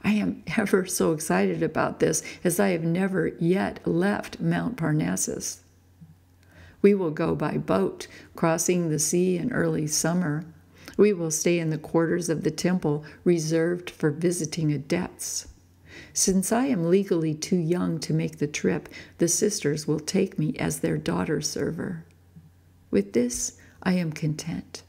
I am ever so excited about this, as I have never yet left Mount Parnassus. We will go by boat, crossing the sea in early summer. We will stay in the quarters of the temple reserved for visiting adepts. Since I am legally too young to make the trip, the sisters will take me as their daughter server. With this, I am content.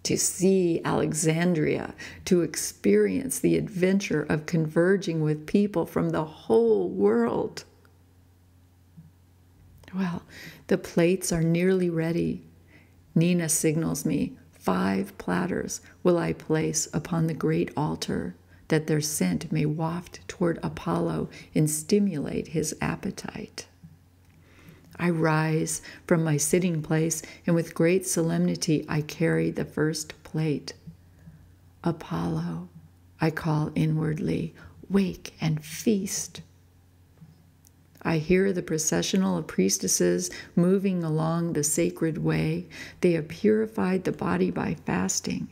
To see Alexandria, to experience the adventure of converging with people from the whole world. Well, the plates are nearly ready. Nina signals me, 5 platters will I place upon the great altar, that their scent may waft toward Apollo and stimulate his appetite. I rise from my sitting place, and with great solemnity I carry the first plate. Apollo, I call inwardly, wake and feast. I hear the processional of priestesses moving along the sacred way. They have purified the body by fasting.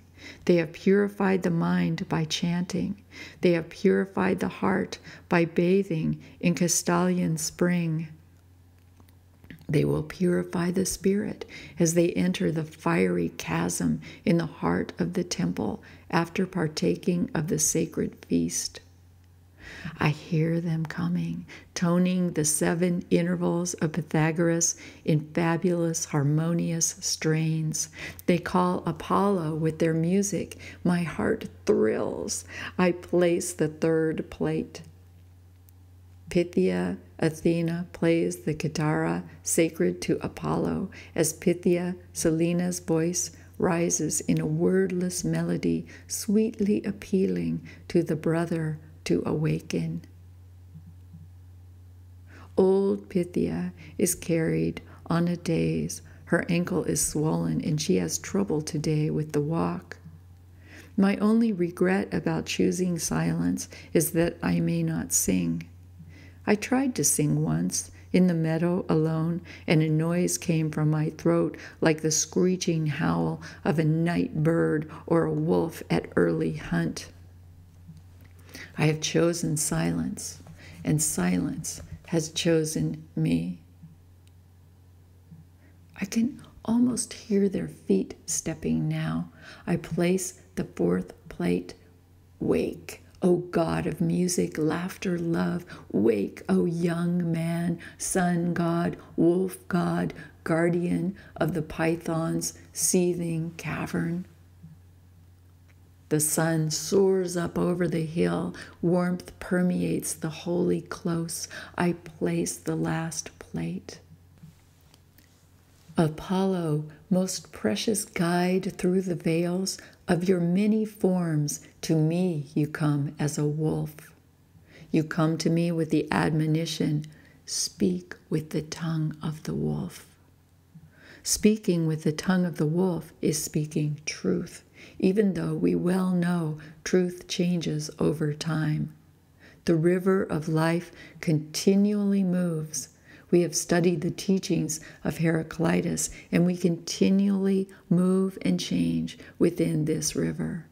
They have purified the mind by chanting. They have purified the heart by bathing in Castalian spring. They will purify the spirit as they enter the fiery chasm in the heart of the temple after partaking of the sacred feast. I hear them coming, toning the 7 intervals of Pythagoras in fabulous, harmonious strains. They call Apollo with their music. My heart thrills. I place the 3rd plate. Pythia, Athena, plays the kitara sacred to Apollo as Pythia, Selena's voice, rises in a wordless melody, sweetly appealing to the brother to awaken. Old Pythia is carried on a daze. Her ankle is swollen and she has trouble today with the walk. My only regret about choosing silence is that I may not sing. I tried to sing once in the meadow alone, and a noise came from my throat like the screeching howl of a night bird or a wolf at early hunt. I have chosen silence, and silence has chosen me. I can almost hear their feet stepping now. I place the 4th plate. Wake, O God of music, laughter, love. Wake, O young man, sun god, wolf god, guardian of the python's seething cavern. The sun soars up over the hill. Warmth permeates the holy close. I place the last plate. Apollo, most precious guide through the veils of your many forms, to me you come as a wolf. You come to me with the admonition, speak with the tongue of the wolf. Speaking with the tongue of the wolf is speaking truth, even though we well know truth changes over time. The river of life continually moves. We have studied the teachings of Heraclitus, and we continually move and change within this river.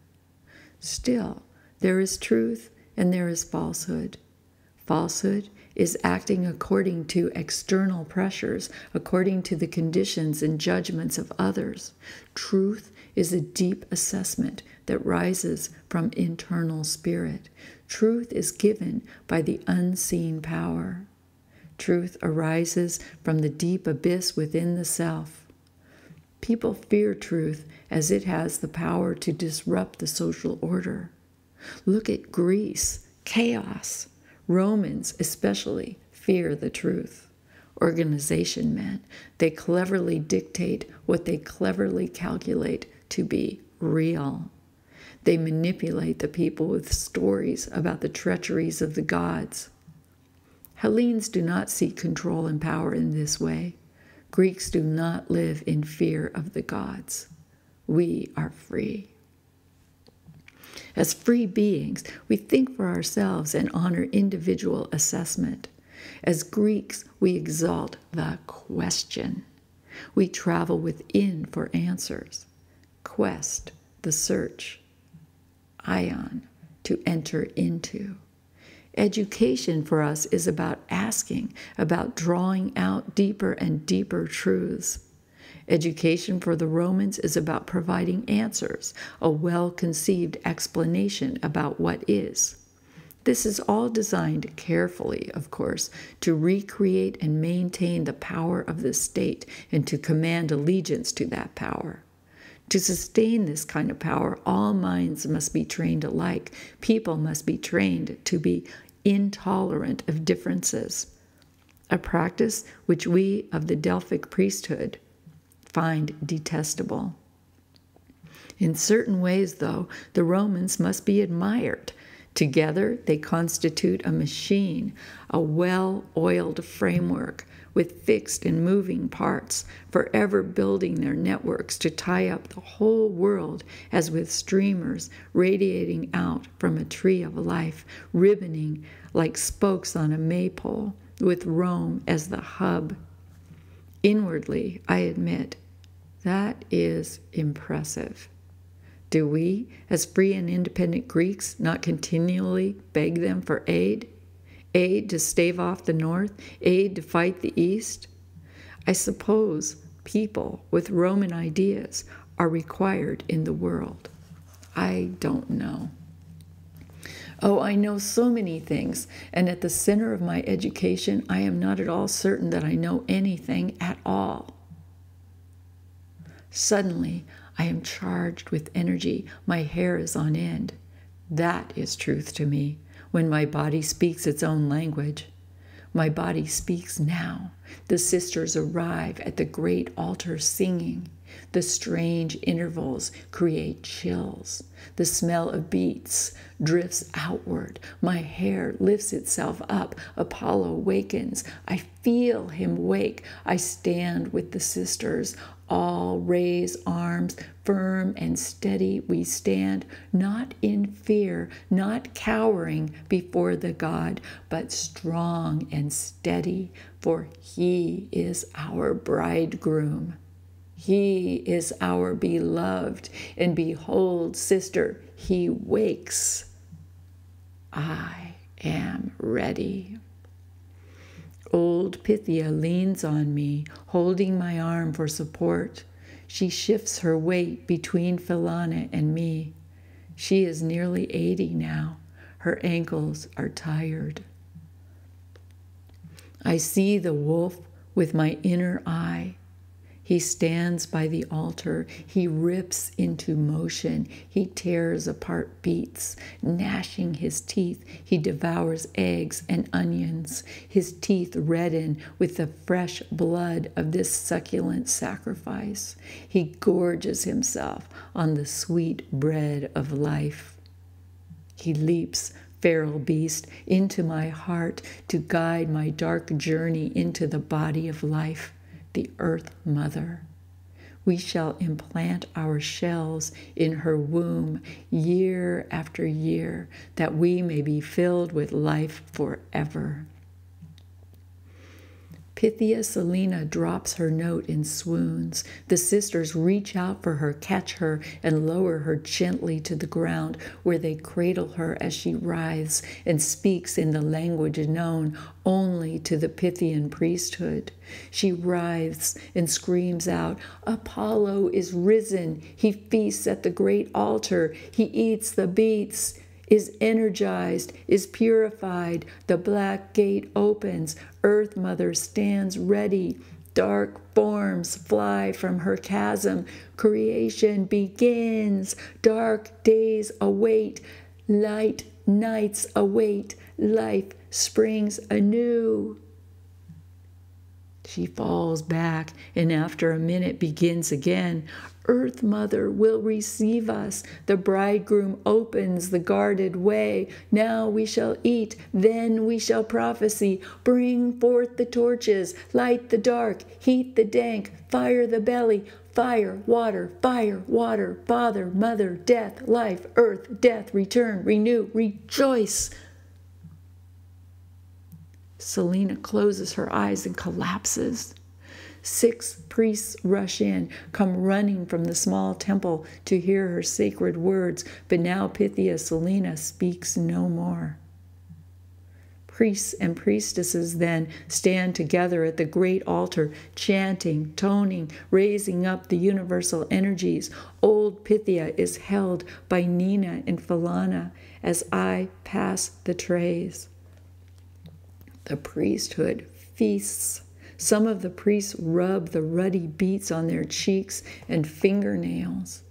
Still, there is truth and there is falsehood. Falsehood is acting according to external pressures, according to the conditions and judgments of others. Truth is a deep assessment that rises from internal spirit. Truth is given by the unseen power. Truth arises from the deep abyss within the self. People fear truth as it has the power to disrupt the social order. Look at Greece, chaos. Romans especially fear the truth. Organization men, they cleverly dictate what they cleverly calculate to be real. They manipulate the people with stories about the treacheries of the gods. Hellenes do not seek control and power in this way. Greeks do not live in fear of the gods. We are free. As free beings, we think for ourselves and honor individual assessment. As Greeks, we exalt the question. We travel within for answers. Quest, the search. Ion, to enter into. Education for us is about asking, about drawing out deeper and deeper truths. Education for the Romans is about providing answers, a well-conceived explanation about what is. This is all designed carefully, of course, to recreate and maintain the power of the state and to command allegiance to that power. To sustain this kind of power, all minds must be trained alike. People must be trained to be intolerant of differences. a practice which we of the Delphic priesthood find detestable. In certain ways, though, the Romans must be admired. Together, they constitute a machine, a well-oiled framework with fixed and moving parts, forever building their networks to tie up the whole world as with streamers radiating out from a tree of life, ribboning like spokes on a maypole, with Rome as the hub. Inwardly, I admit, that is impressive. Do we, as free and independent Greeks, not continually beg them for aid? Aid to stave off the North? Aid to fight the East? I suppose people with Roman ideas are required in the world. I don't know. Oh, I know so many things, and at the center of my education, I am not at all certain that I know anything at all. Suddenly, I am charged with energy. My hair is on end. That is truth to me, when my body speaks its own language. My body speaks now. The sisters arrive at the great altar singing. The strange intervals create chills. The smell of beets drifts outward. My hair lifts itself up. Apollo wakens. I feel him wake. I stand with the sisters. All raise arms, firm and steady we stand, not in fear, not cowering before the God, but strong and steady, for he is our bridegroom. He is our beloved, and behold, sister, he wakes. I am ready. Old Pythia leans on me, holding my arm for support. She shifts her weight between Philana and me. She is nearly 80 now. Her ankles are tired. I see the wolf with my inner eye. He stands by the altar. He rips into motion. He tears apart beets. Gnashing his teeth, he devours eggs and onions. His teeth redden with the fresh blood of this succulent sacrifice. He gorges himself on the sweet bread of life. He leaps, feral beast, into my heart to guide my dark journey into the body of life, the Earth Mother. We shall implant our shells in her womb year after year, that we may be filled with life forever. Pythia Selina drops her note in swoons. The sisters reach out for her, catch her, and lower her gently to the ground, where they cradle her as she writhes and speaks in the language known only to the Pythian priesthood. She writhes and screams out, "Apollo is risen. He feasts at the great altar. He eats the beets, is energized, is purified. The black gate opens. Earth Mother stands ready. Dark forms fly from her chasm. Creation begins. Dark days await. Light nights await. Life springs anew." She falls back, and after a minute begins again. Earth Mother will receive us. The bridegroom opens the guarded way. Now we shall eat, then we shall prophesy. Bring forth the torches, light the dark, heat the dank, fire the belly. Fire, water, Father, Mother, death, life, earth, death, return, renew, rejoice. Selina closes her eyes and collapses. 6 priests rush in, come running from the small temple to hear her sacred words, but now Pythia Selina speaks no more. Priests and priestesses then stand together at the great altar, chanting, toning, raising up the universal energies. Old Pythia is held by Nina and Philana as I pass the trays. The priesthood feasts. Some of the priests rub the ruddy beets on their cheeks and fingernails.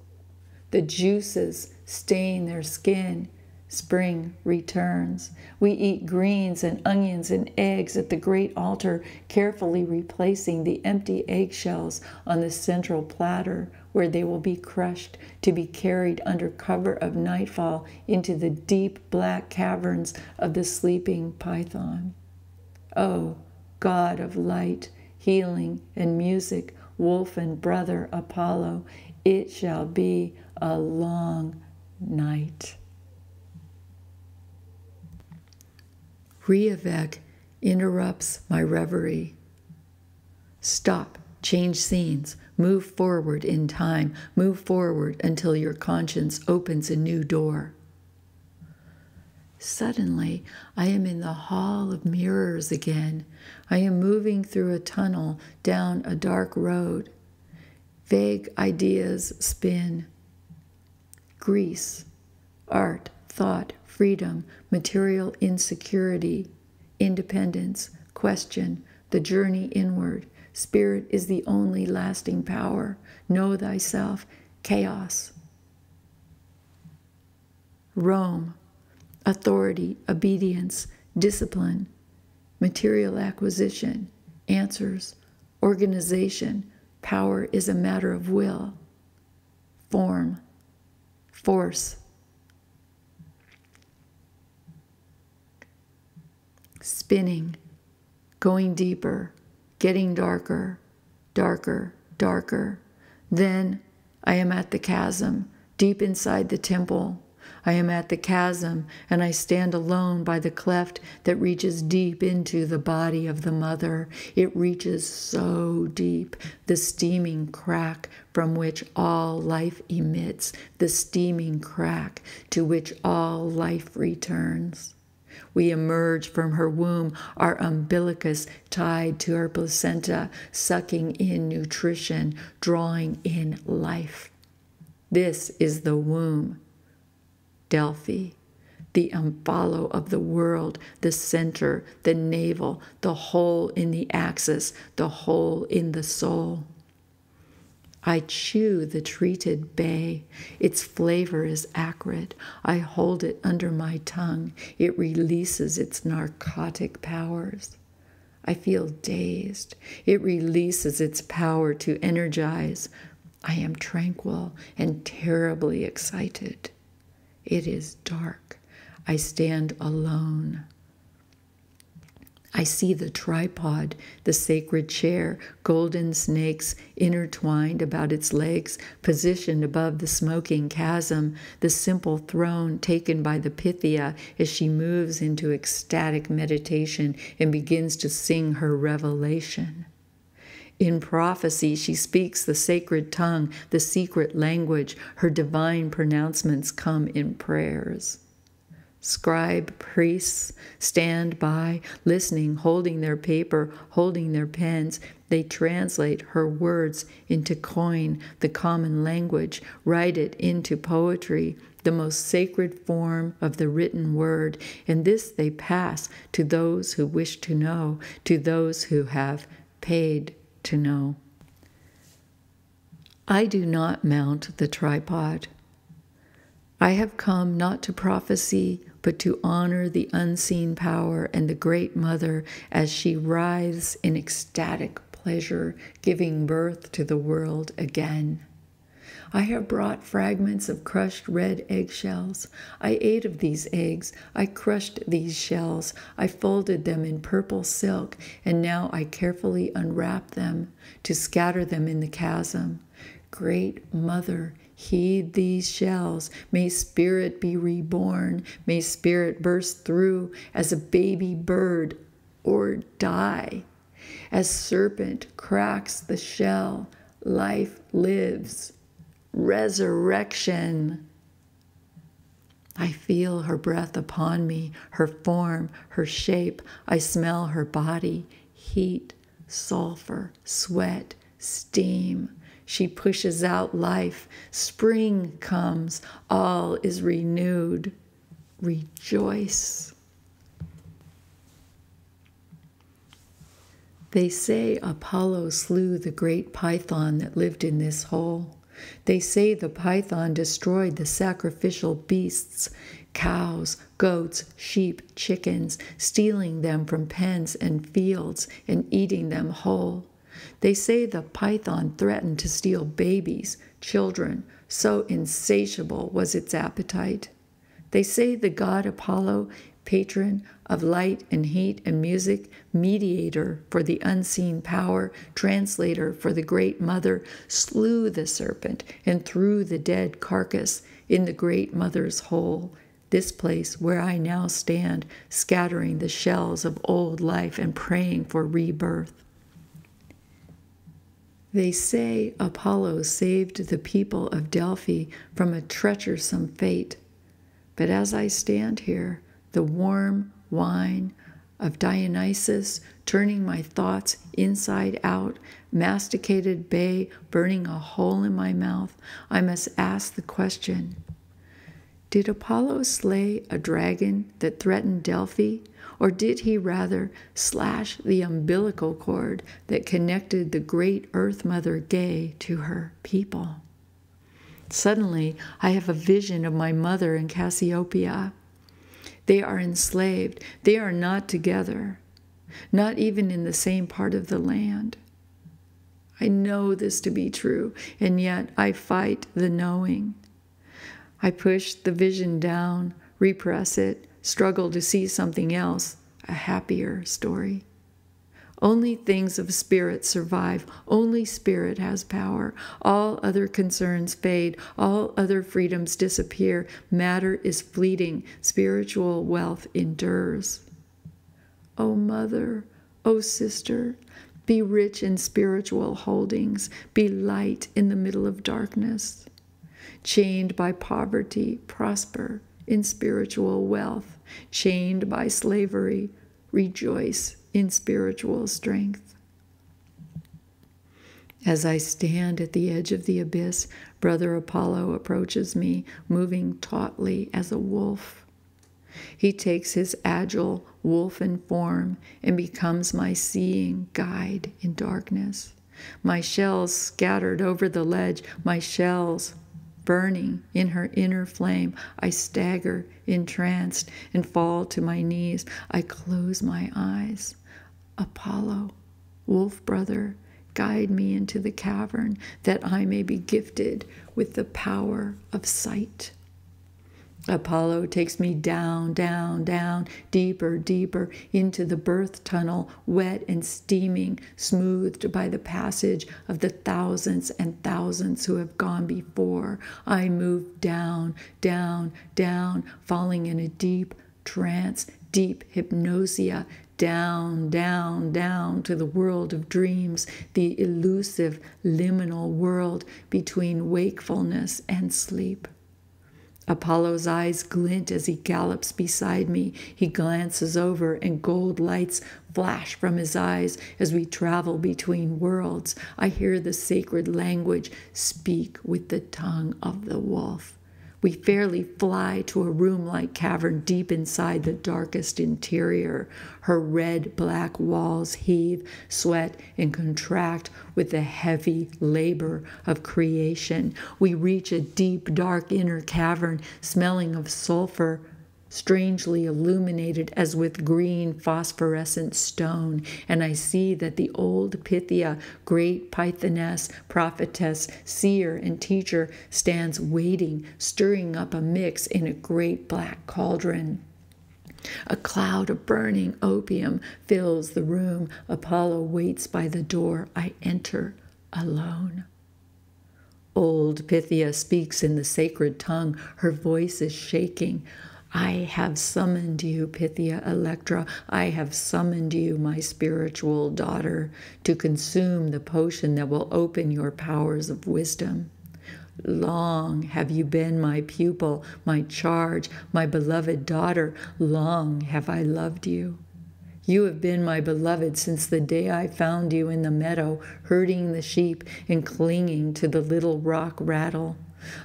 The juices stain their skin. Spring returns. We eat greens and onions and eggs at the great altar, carefully replacing the empty eggshells on the central platter, where they will be crushed to be carried under cover of nightfall into the deep black caverns of the sleeping python. Oh, God of light, healing, and music, wolf and brother Apollo, it shall be a long night. Reavek interrupts my reverie. Stop, change scenes, move forward in time, move forward until your conscience opens a new door. Suddenly, I am in the hall of mirrors again. I am moving through a tunnel down a dark road. Vague ideas spin. Greece, art, thought, freedom, material insecurity, independence, question, the journey inward. Spirit is the only lasting power. Know thyself, chaos. Rome, authority, obedience, discipline, material acquisition, answers, organization. Power is a matter of will. Form, force. Spinning, going deeper, getting darker, darker, darker. Then I am at the chasm, deep inside the temple. I am at the chasm, and I stand alone by the cleft that reaches deep into the body of the mother. It reaches so deep, the steaming crack from which all life emits, the steaming crack to which all life returns. We emerge from her womb, our umbilicus tied to her placenta, sucking in nutrition, drawing in life. This is the womb. Delphi, the omphalo of the world, the center, the navel, the hole in the axis, the hole in the soul. I chew the treated bay. Its flavor is acrid. I hold it under my tongue. It releases its narcotic powers. I feel dazed. It releases its power to energize. I am tranquil and terribly excited. It is dark. I stand alone. I see the tripod, the sacred chair, golden snakes intertwined about its legs, positioned above the smoking chasm, the simple throne taken by the Pythia as she moves into ecstatic meditation and begins to sing her revelation. In prophecy, she speaks the sacred tongue, the secret language. Her divine pronouncements come in prayers. Scribe priests stand by, listening, holding their paper, holding their pens. They translate her words into coin, the common language, write it into poetry, the most sacred form of the written word, and this they pass to those who wish to know, to those who have paid to know. I do not mount the tripod. I have come not to prophecy, but to honor the unseen power and the great mother as she writhes in ecstatic pleasure, giving birth to the world again. I have brought fragments of crushed red eggshells. I ate of these eggs. I crushed these shells. I folded them in purple silk, and now I carefully unwrap them to scatter them in the chasm. Great Mother, heed these shells. May spirit be reborn. May spirit burst through as a baby bird or die. As serpent cracks the shell, life lives. Resurrection. I feel her breath upon me, her form, her shape. I smell her body, heat, sulfur, sweat, steam. She pushes out life. Spring comes. All is renewed. Rejoice. They say Apollo slew the great python that lived in this hole. They say the python destroyed the sacrificial beasts, cows, goats, sheep, chickens, stealing them from pens and fields and eating them whole. They say the python threatened to steal babies, children, so insatiable was its appetite. They say the god Apollo, patron of light and heat and music, mediator for the unseen power, translator for the great mother, slew the serpent and threw the dead carcass in the great mother's hole, this place where I now stand, scattering the shells of old life and praying for rebirth. They say Apollo saved the people of Delphi from a treachersome fate. But as I stand here, the warm wine of Dionysus turning my thoughts inside out, masticated bay burning a hole in my mouth, I must ask the question, did Apollo slay a dragon that threatened Delphi, or did he rather slash the umbilical cord that connected the great Earth Mother Gaia to her people? Suddenly, I have a vision of my mother and Cassiopeia. They are enslaved. They are not together, not even in the same part of the land. I know this to be true, and yet I fight the knowing. I push the vision down, repress it, struggle to see something else, a happier story. Only things of spirit survive. Only spirit has power. All other concerns fade. All other freedoms disappear. Matter is fleeting. Spiritual wealth endures. O mother, O sister, be rich in spiritual holdings. Be light in the middle of darkness. Chained by poverty, prosper in spiritual wealth. Chained by slavery, rejoice in spiritual strength. As I stand at the edge of the abyss, Brother Apollo approaches me, moving tautly as a wolf. He takes his agile wolfen form and becomes my seeing guide in darkness. My shells scattered over the ledge, my shells burning in her inner flame, I stagger, entranced, and fall to my knees. I close my eyes. Apollo, wolf brother, guide me into the cavern that I may be gifted with the power of sight. Apollo takes me down, down, down, deeper, deeper into the birth tunnel, wet and steaming, smoothed by the passage of the thousands and thousands who have gone before. I move down, down, down, falling in a deep trance, deep hypnosia, down, down, down to the world of dreams, the elusive liminal world between wakefulness and sleep. Apollo's eyes glint as he gallops beside me. He glances over, and gold lights flash from his eyes as we travel between worlds. I hear the sacred language speak with the tongue of the wolf. We fairly fly to a room-like cavern deep inside the darkest interior. Her red-black walls heave, sweat, and contract with the heavy labor of creation. We reach a deep, dark inner cavern, smelling of sulfur, strangely illuminated as with green phosphorescent stone, and I see that the old Pythia, great pythoness, prophetess, seer, and teacher, stands waiting, stirring up a mix in a great black cauldron. A cloud of burning opium fills the room. Apollo waits by the door. I enter alone. Old Pythia speaks in the sacred tongue. Her voice is shaking. I have summoned you, Pythia Electra. I have summoned you, my spiritual daughter, to consume the potion that will open your powers of wisdom. Long have you been my pupil, my charge, my beloved daughter. Long have I loved you. You have been my beloved since the day I found you in the meadow, herding the sheep and clinging to the little rock rattle.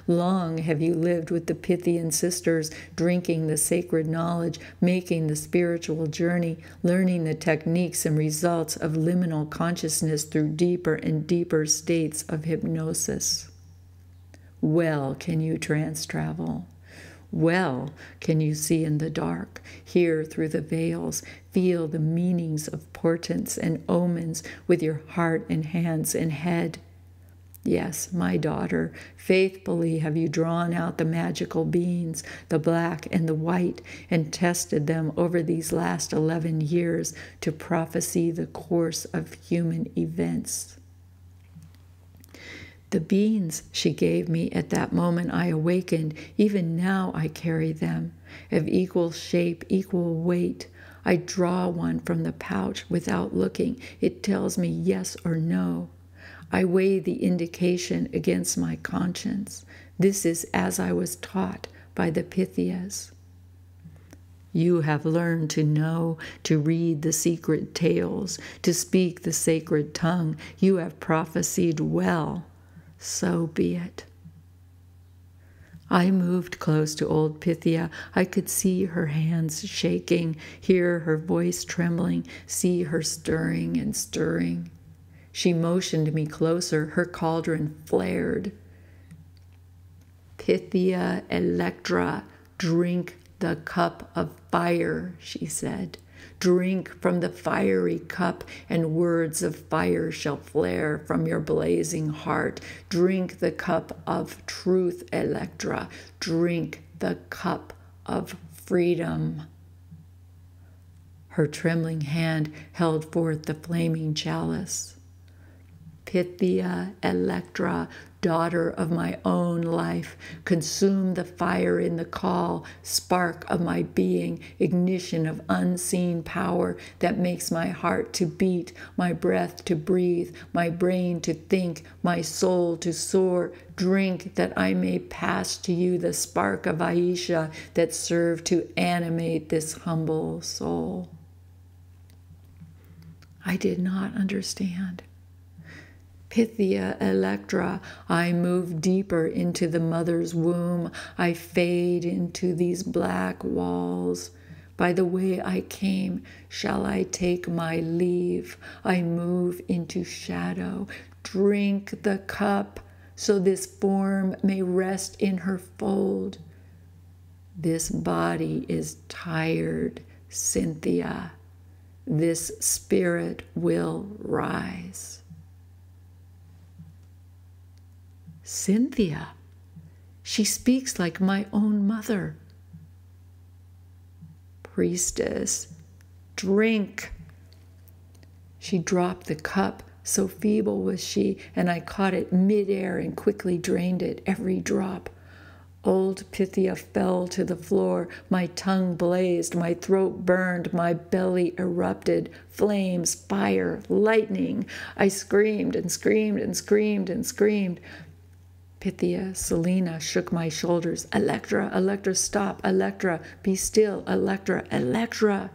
Long have you lived with the Pythian sisters, drinking the sacred knowledge, making the spiritual journey, learning the techniques and results of liminal consciousness through deeper and deeper states of hypnosis. Well can you trans-travel. Well can you see in the dark, hear through the veils, feel the meanings of portents and omens with your heart and hands and head. Yes, my daughter, faithfully have you drawn out the magical beings, the black and the white, and tested them over these last 11 years to prophesy the course of human events. The beans she gave me at that moment I awakened, even now I carry them, of equal shape, equal weight. I draw one from the pouch without looking. It tells me yes or no. I weigh the indication against my conscience. This is as I was taught by the Pythias. You have learned to know, to read the secret tales, to speak the sacred tongue. You have prophesied well. So be it. I moved close to old Pythia. I could see her hands shaking, hear her voice trembling, see her stirring and stirring. She motioned me closer. Her cauldron flared. Pythia, Electra, drink the cup of fire, she said. Drink from the fiery cup, and words of fire shall flare from your blazing heart. Drink the cup of truth, Electra. Drink the cup of freedom. Her trembling hand held forth the flaming chalice. Pythia, Electra, daughter of my own life, consume the fire in the call, spark of my being, ignition of unseen power that makes my heart to beat, my breath to breathe, my brain to think, my soul to soar. Drink that I may pass to you the spark of Aisha that served to animate this humble soul. I did not understand. Pythia, Electra, I move deeper into the mother's womb. I fade into these black walls. By the way I came, shall I take my leave? I move into shadow. Drink the cup, so this form may rest in her fold. This body is tired, Cynthia. This spirit will rise. Cynthia, she speaks like my own mother. Priestess, drink. She dropped the cup, so feeble was she, and I caught it midair and quickly drained it, every drop. Old Pythia fell to the floor. My tongue blazed, my throat burned, my belly erupted. Flames, fire, lightning. I screamed and screamed and screamed and screamed. Pythia, Selena shook my shoulders. Electra, Electra, stop. Electra, be still. Electra, Electra.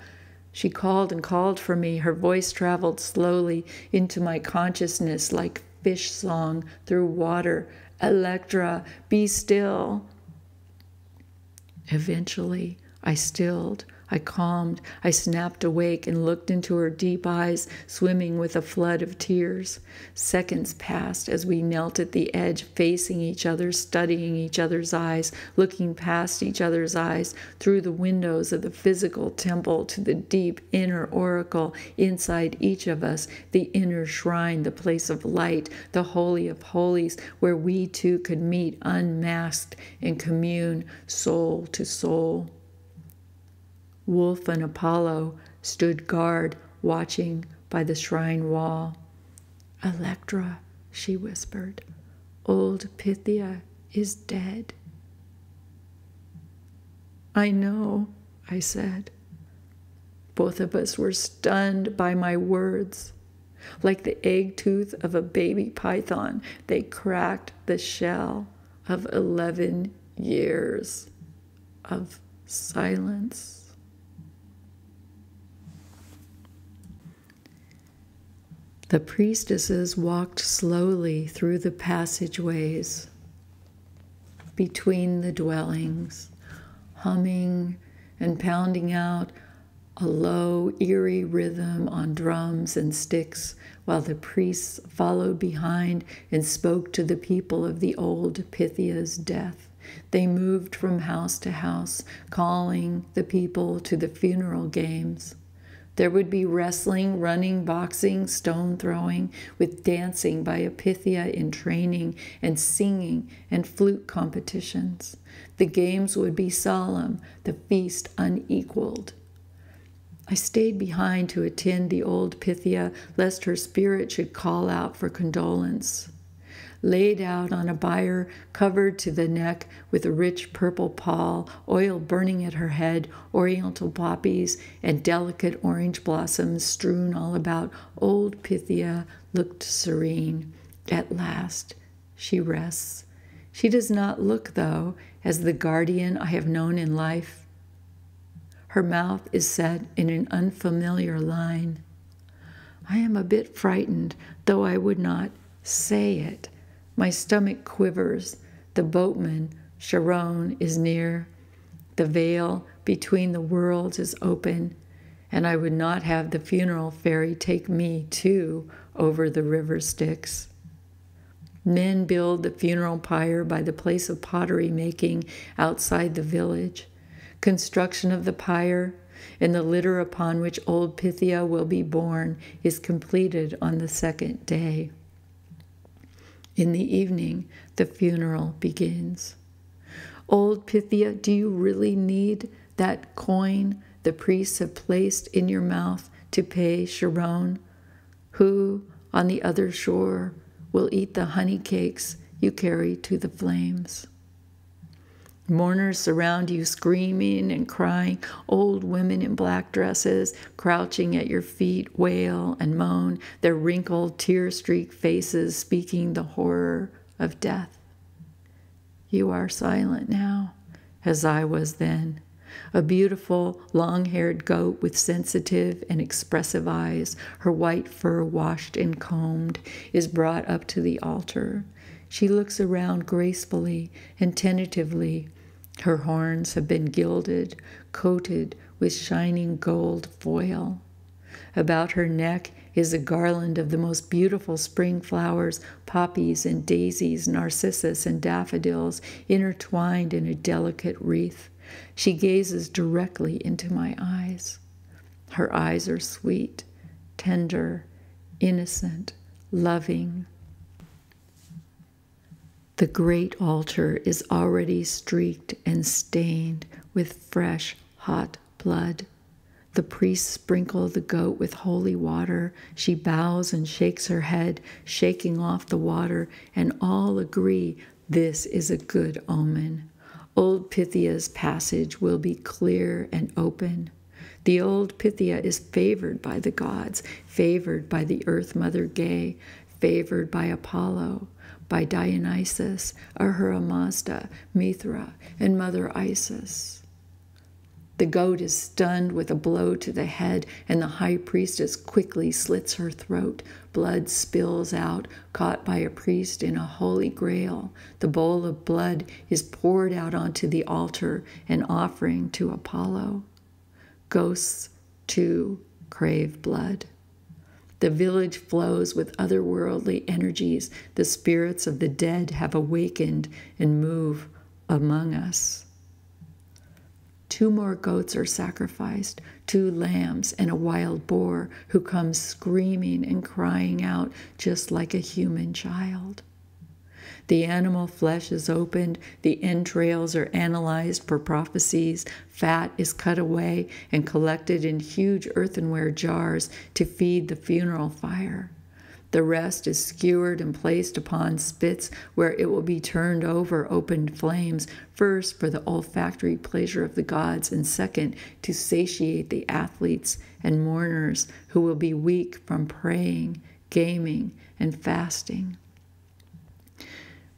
She called and called for me. Her voice traveled slowly into my consciousness like fish song through water. Electra, be still. Eventually, I stilled. I calmed. I snapped awake and looked into her deep eyes, swimming with a flood of tears. Seconds passed as we knelt at the edge, facing each other, studying each other's eyes, looking past each other's eyes, through the windows of the physical temple to the deep inner oracle inside each of us, the inner shrine, the place of light, the holy of holies, where we two could meet unmasked and commune soul to soul. Wolf and Apollo stood guard, watching by the shrine wall. Electra, she whispered, old Pythia is dead. I know, I said. Both of us were stunned by my words. Like the egg tooth of a baby python, they cracked the shell of 11 years of silence. The priestesses walked slowly through the passageways between the dwellings, humming and pounding out a low, eerie rhythm on drums and sticks, while the priests followed behind and spoke to the people of the old Pythia's death. They moved from house to house, calling the people to the funeral games. There would be wrestling, running, boxing, stone throwing, with dancing by a Pythia in training, and singing and flute competitions. The games would be solemn, the feast unequaled. I stayed behind to attend the old Pythia, lest her spirit should call out for condolence. Laid out on a bier, covered to the neck with a rich purple pall, oil burning at her head, oriental poppies, and delicate orange blossoms strewn all about, old Pythia looked serene. At last, she rests. She does not look, though, as the guardian I have known in life. Her mouth is set in an unfamiliar line. I am a bit frightened, though I would not say it. My stomach quivers. The boatman, Sharon, is near. The veil between the worlds is open, and I would not have the funeral ferry take me, too, over the river Styx. Men build the funeral pyre by the place of pottery making outside the village. Construction of the pyre and the litter upon which old Pythia will be born is completed on the second day. In the evening, the funeral begins. Old Pythia, do you really need that coin the priests have placed in your mouth to pay Sharon, who, on the other shore, will eat the honey cakes you carry to the flames? Mourners surround you, screaming and crying. Old women in black dresses, crouching at your feet, wail and moan, their wrinkled, tear-streaked faces speaking the horror of death. You are silent now, as I was then. A beautiful, long-haired goat with sensitive and expressive eyes, her white fur washed and combed, is brought up to the altar. She looks around gracefully and tentatively. Her horns have been gilded, coated with shining gold foil. About her neck is a garland of the most beautiful spring flowers, poppies and daisies, narcissus and daffodils, intertwined in a delicate wreath. She gazes directly into my eyes. Her eyes are sweet, tender, innocent, loving. The great altar is already streaked and stained with fresh, hot blood. The priests sprinkle the goat with holy water. She bows and shakes her head, shaking off the water, and all agree this is a good omen. Old Pythia's passage will be clear and open. The old Pythia is favored by the gods, favored by the Earth Mother Gaia, favored by Apollo, by Dionysus, Ahura Mazda, Mithra, and Mother Isis. The goat is stunned with a blow to the head, and the high priestess quickly slits her throat. Blood spills out, caught by a priest in a holy grail. The bowl of blood is poured out onto the altar, an offering to Apollo. Ghosts, too, crave blood. The village flows with otherworldly energies. The spirits of the dead have awakened and move among us. 2 more goats are sacrificed, 2 lambs and a wild boar who comes screaming and crying out just like a human child. The animal flesh is opened, the entrails are analyzed for prophecies, fat is cut away and collected in huge earthenware jars to feed the funeral fire. The rest is skewered and placed upon spits where it will be turned over opened flames, first for the olfactory pleasure of the gods, and second to satiate the athletes and mourners who will be weak from praying, gaming, and fasting.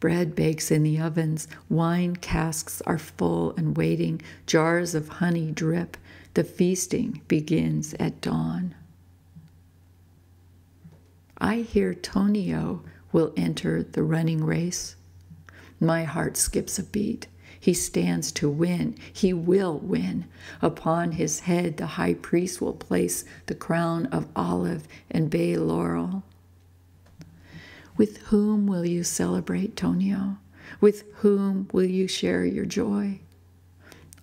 Bread bakes in the ovens, wine casks are full and waiting, jars of honey drip. The feasting begins at dawn. I hear Tonio will enter the running race. My heart skips a beat. He stands to win. He will win. Upon his head the high priest will place the crown of olive and bay laurel. With whom will you celebrate, Tonio? With whom will you share your joy?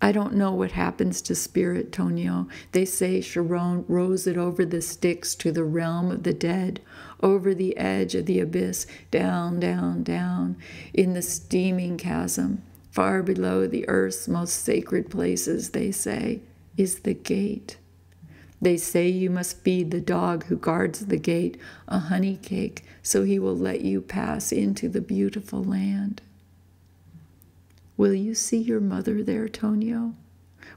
I don't know what happens to spirit, Tonio. They say Sharon rose it over the Styx to the realm of the dead, over the edge of the abyss, down, down, down, in the steaming chasm, far below the earth's most sacred places, they say, is the gate. They say you must feed the dog who guards the gate a honey cake so he will let you pass into the beautiful land. Will you see your mother there, Tonio?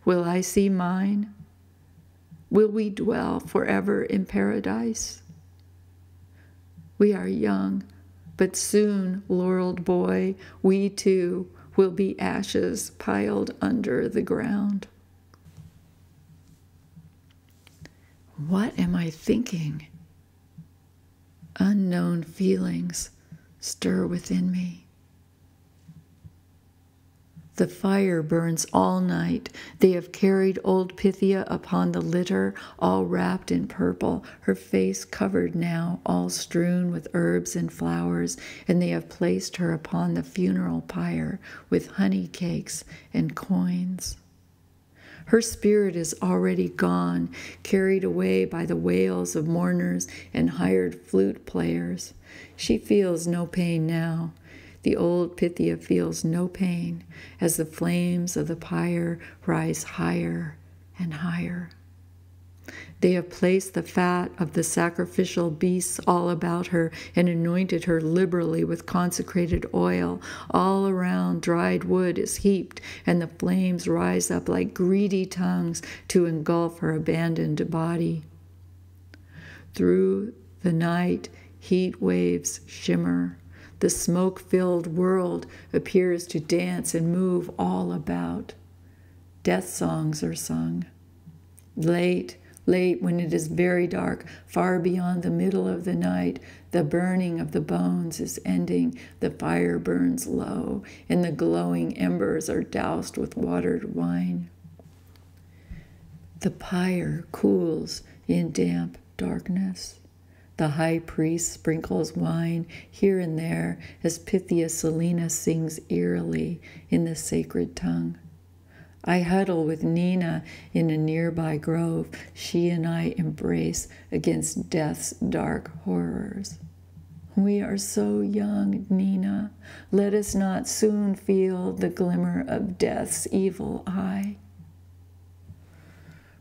Will I see mine? Will we dwell forever in paradise? We are young, but soon, laureled boy, we too will be ashes piled under the ground. What am I thinking? Unknown feelings stir within me. The fire burns all night. They have carried old Pythia upon the litter, all wrapped in purple, her face covered now, all strewn with herbs and flowers, and they have placed her upon the funeral pyre with honey cakes and coins. Her spirit is already gone, carried away by the wails of mourners and hired flute players. She feels no pain now. The old Pythia feels no pain as the flames of the pyre rise higher and higher. They have placed the fat of the sacrificial beasts all about her and anointed her liberally with consecrated oil. All around dried wood is heaped, and the flames rise up like greedy tongues to engulf her abandoned body. Through the night, heat waves shimmer. The smoke-filled world appears to dance and move all about. Death songs are sung. Late, late, when it is very dark, far beyond the middle of the night, the burning of the bones is ending. The fire burns low, and the glowing embers are doused with watered wine. The pyre cools in damp darkness. The high priest sprinkles wine here and there as Pythia Selena sings eerily in the sacred tongue. I huddle with Nina in a nearby grove. She and I embrace against death's dark horrors. We are so young, Nina. Let us not soon feel the glimmer of death's evil eye.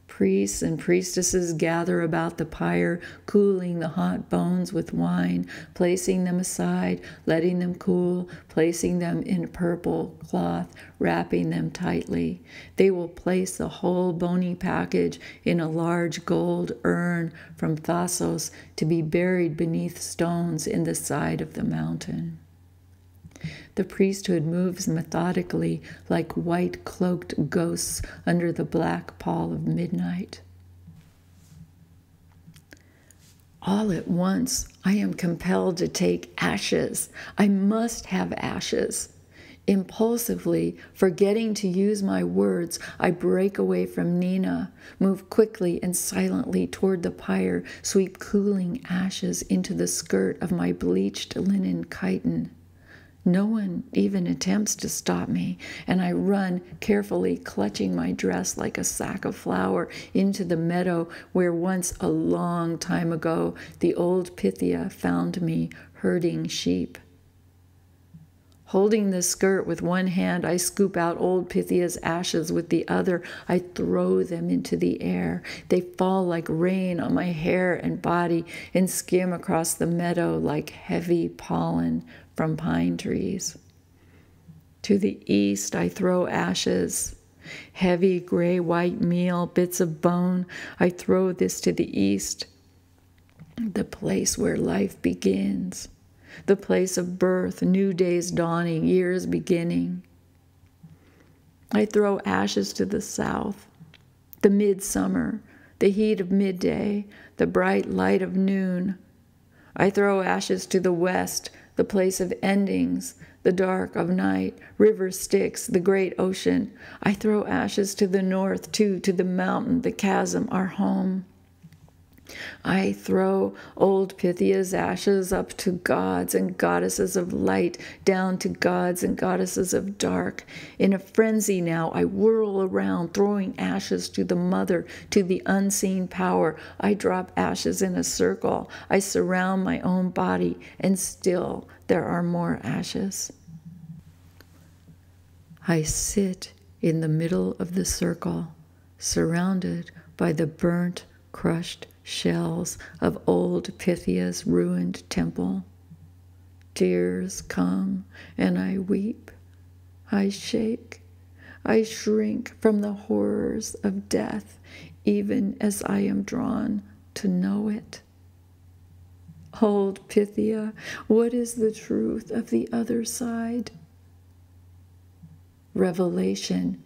Priests and priestesses gather about the pyre, cooling the hot bones with wine, placing them aside, letting them cool, placing them in purple cloth, wrapping them tightly. They will place the whole bony package in a large gold urn from Thasos to be buried beneath stones in the side of the mountain. The priesthood moves methodically like white-cloaked ghosts under the black pall of midnight. All at once, I am compelled to take ashes. I must have ashes. Impulsively, forgetting to use my words, I break away from Nina, move quickly and silently toward the pyre, sweep cooling ashes into the skirt of my bleached linen chiton. No one even attempts to stop me, and I run carefully, clutching my dress like a sack of flour into the meadow where once a long time ago the old Pythia found me herding sheep. Holding the skirt with one hand, I scoop out old Pythia's ashes with the other. I throw them into the air. They fall like rain on my hair and body and skim across the meadow like heavy pollen from pine trees. To the east, I throw ashes. Heavy gray-white meal, bits of bone. I throw this to the east, the place where life begins. The place of birth, new days dawning, years beginning. I throw ashes to the south, the midsummer, the heat of midday, the bright light of noon. I throw ashes to the west, the place of endings, the dark of night, river Styx, the great ocean. I throw ashes to the north, too, to the mountain, the chasm, our home. I throw old Pythia's ashes up to gods and goddesses of light, down to gods and goddesses of dark. In a frenzy now, I whirl around, throwing ashes to the mother, to the unseen power. I drop ashes in a circle. I surround my own body, and still there are more ashes. I sit in the middle of the circle, surrounded by the burnt, crushed shells of old Pythia's ruined temple. Tears come, and I weep. I shake. I shrink from the horrors of death, even as I am drawn to know it. Old Pythia, what is the truth of the other side? Revelation.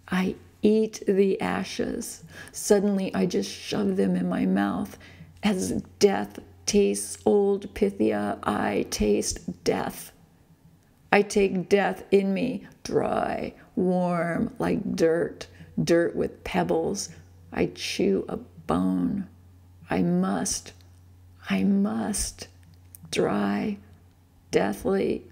I eat the ashes. Suddenly I just shove them in my mouth. As death tastes old Pythia, I taste death. I take death in me, dry, warm, like dirt with pebbles. I chew a bone. I must, dry, deathly.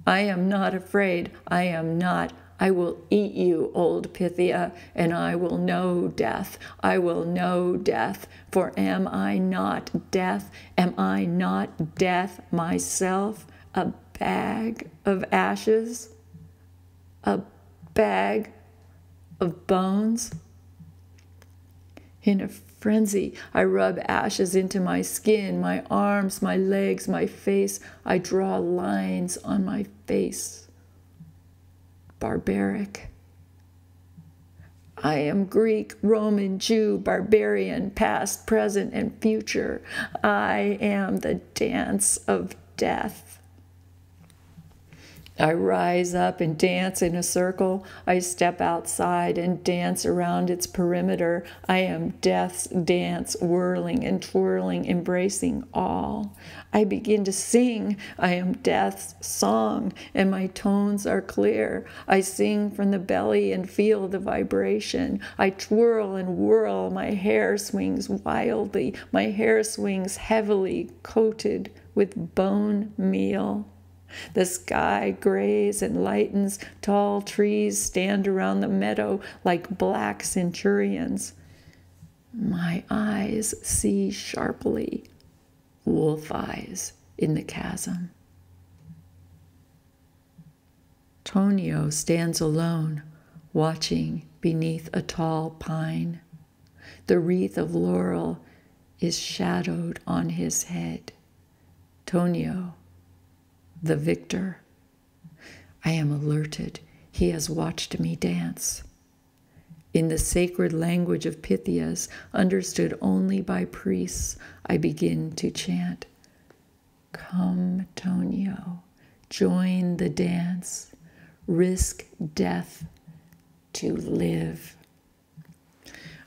I am not afraid. I am not. I will eat you, old Pythia, and I will know death. I will know death, for am I not death? Am I not death myself? A bag of ashes? A bag of bones? In a frenzy, I rub ashes into my skin, my arms, my legs, my face. I draw lines on my face. Barbaric. I am Greek, Roman, Jew, barbarian, past, present, and future. I am the dance of death. I rise up and dance in a circle. I step outside and dance around its perimeter. I am death's dance, whirling and twirling, embracing all. I begin to sing. I am death's song, and my tones are clear. I sing from the belly and feel the vibration. I twirl and whirl. My hair swings wildly. My hair swings heavily, coated with bone meal. The sky grays and lightens. Tall trees stand around the meadow like black centurions. My eyes see sharply, wolf eyes in the chasm. Tonio stands alone, watching beneath a tall pine. The wreath of laurel is shadowed on his head. Tonio, the victor. I am alerted. He has watched me dance. In the sacred language of Pythias, understood only by priests, I begin to chant, "Come, Tonio, join the dance, risk death to live."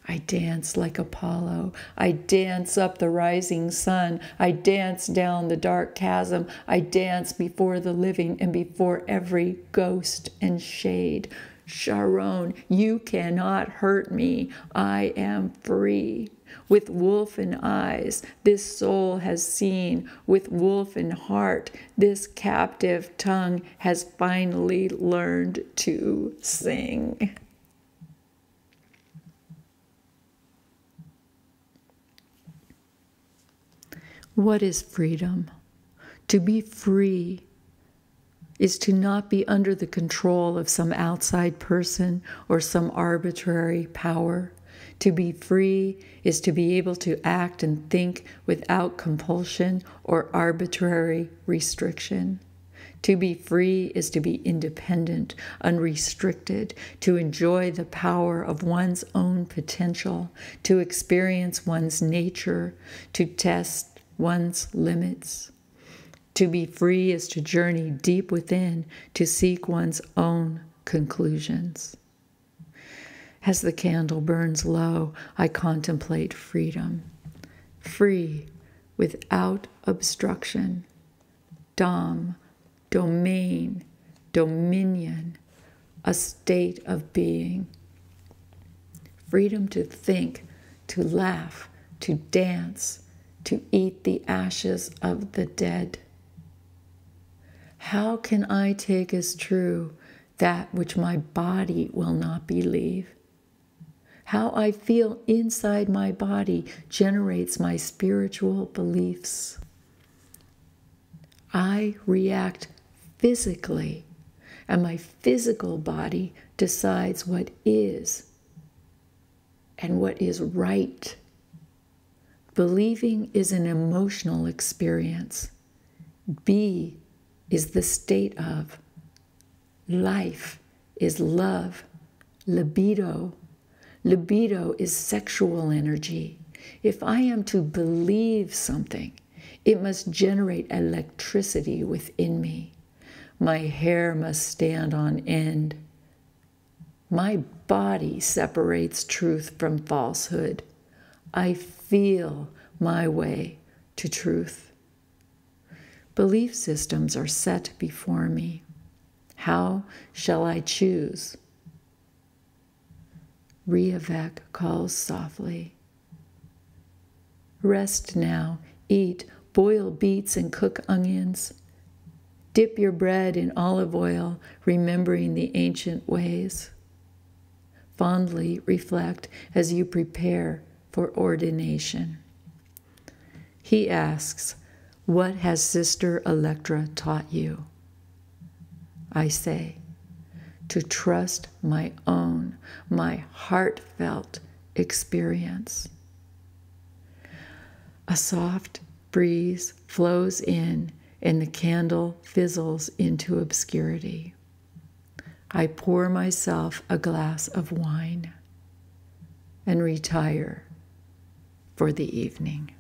I dance like Apollo. I dance up the rising sun. I dance down the dark chasm. I dance before the living and before every ghost and shade. Sharon, you cannot hurt me. I am free. With wolfen eyes, this soul has seen. With wolfen heart, this captive tongue has finally learned to sing. What is freedom? To be free is to not be under the control of some outside person or some arbitrary power. To be free is to be able to act and think without compulsion or arbitrary restriction. To be free is to be independent, unrestricted, to enjoy the power of one's own potential, to experience one's nature, to test one's limits. To be free is to journey deep within, to seek one's own conclusions. As the candle burns low, I contemplate freedom. Free, without obstruction. Dom, domain, dominion, a state of being. Freedom to think, to laugh, to dance, to eat the ashes of the dead. How can I take as true that which my body will not believe? How I feel inside my body generates my spiritual beliefs. I react physically, and my physical body decides what is and what is right. Believing is an emotional experience. Be is the state of. Life is love, libido. Libido is sexual energy. If I am to believe something, it must generate electricity within me. My hair must stand on end. My body separates truth from falsehood. I feel my way to truth. Belief systems are set before me. How shall I choose? Riavek calls softly. Rest now, eat, boil beets and cook onions. Dip your bread in olive oil, remembering the ancient ways. Fondly reflect as you prepare for ordination. He asks, what has Sister Electra taught you? I say, to trust my own, my heartfelt experience. A soft breeze flows in, and the candle fizzles into obscurity. I pour myself a glass of wine and retire for the evening.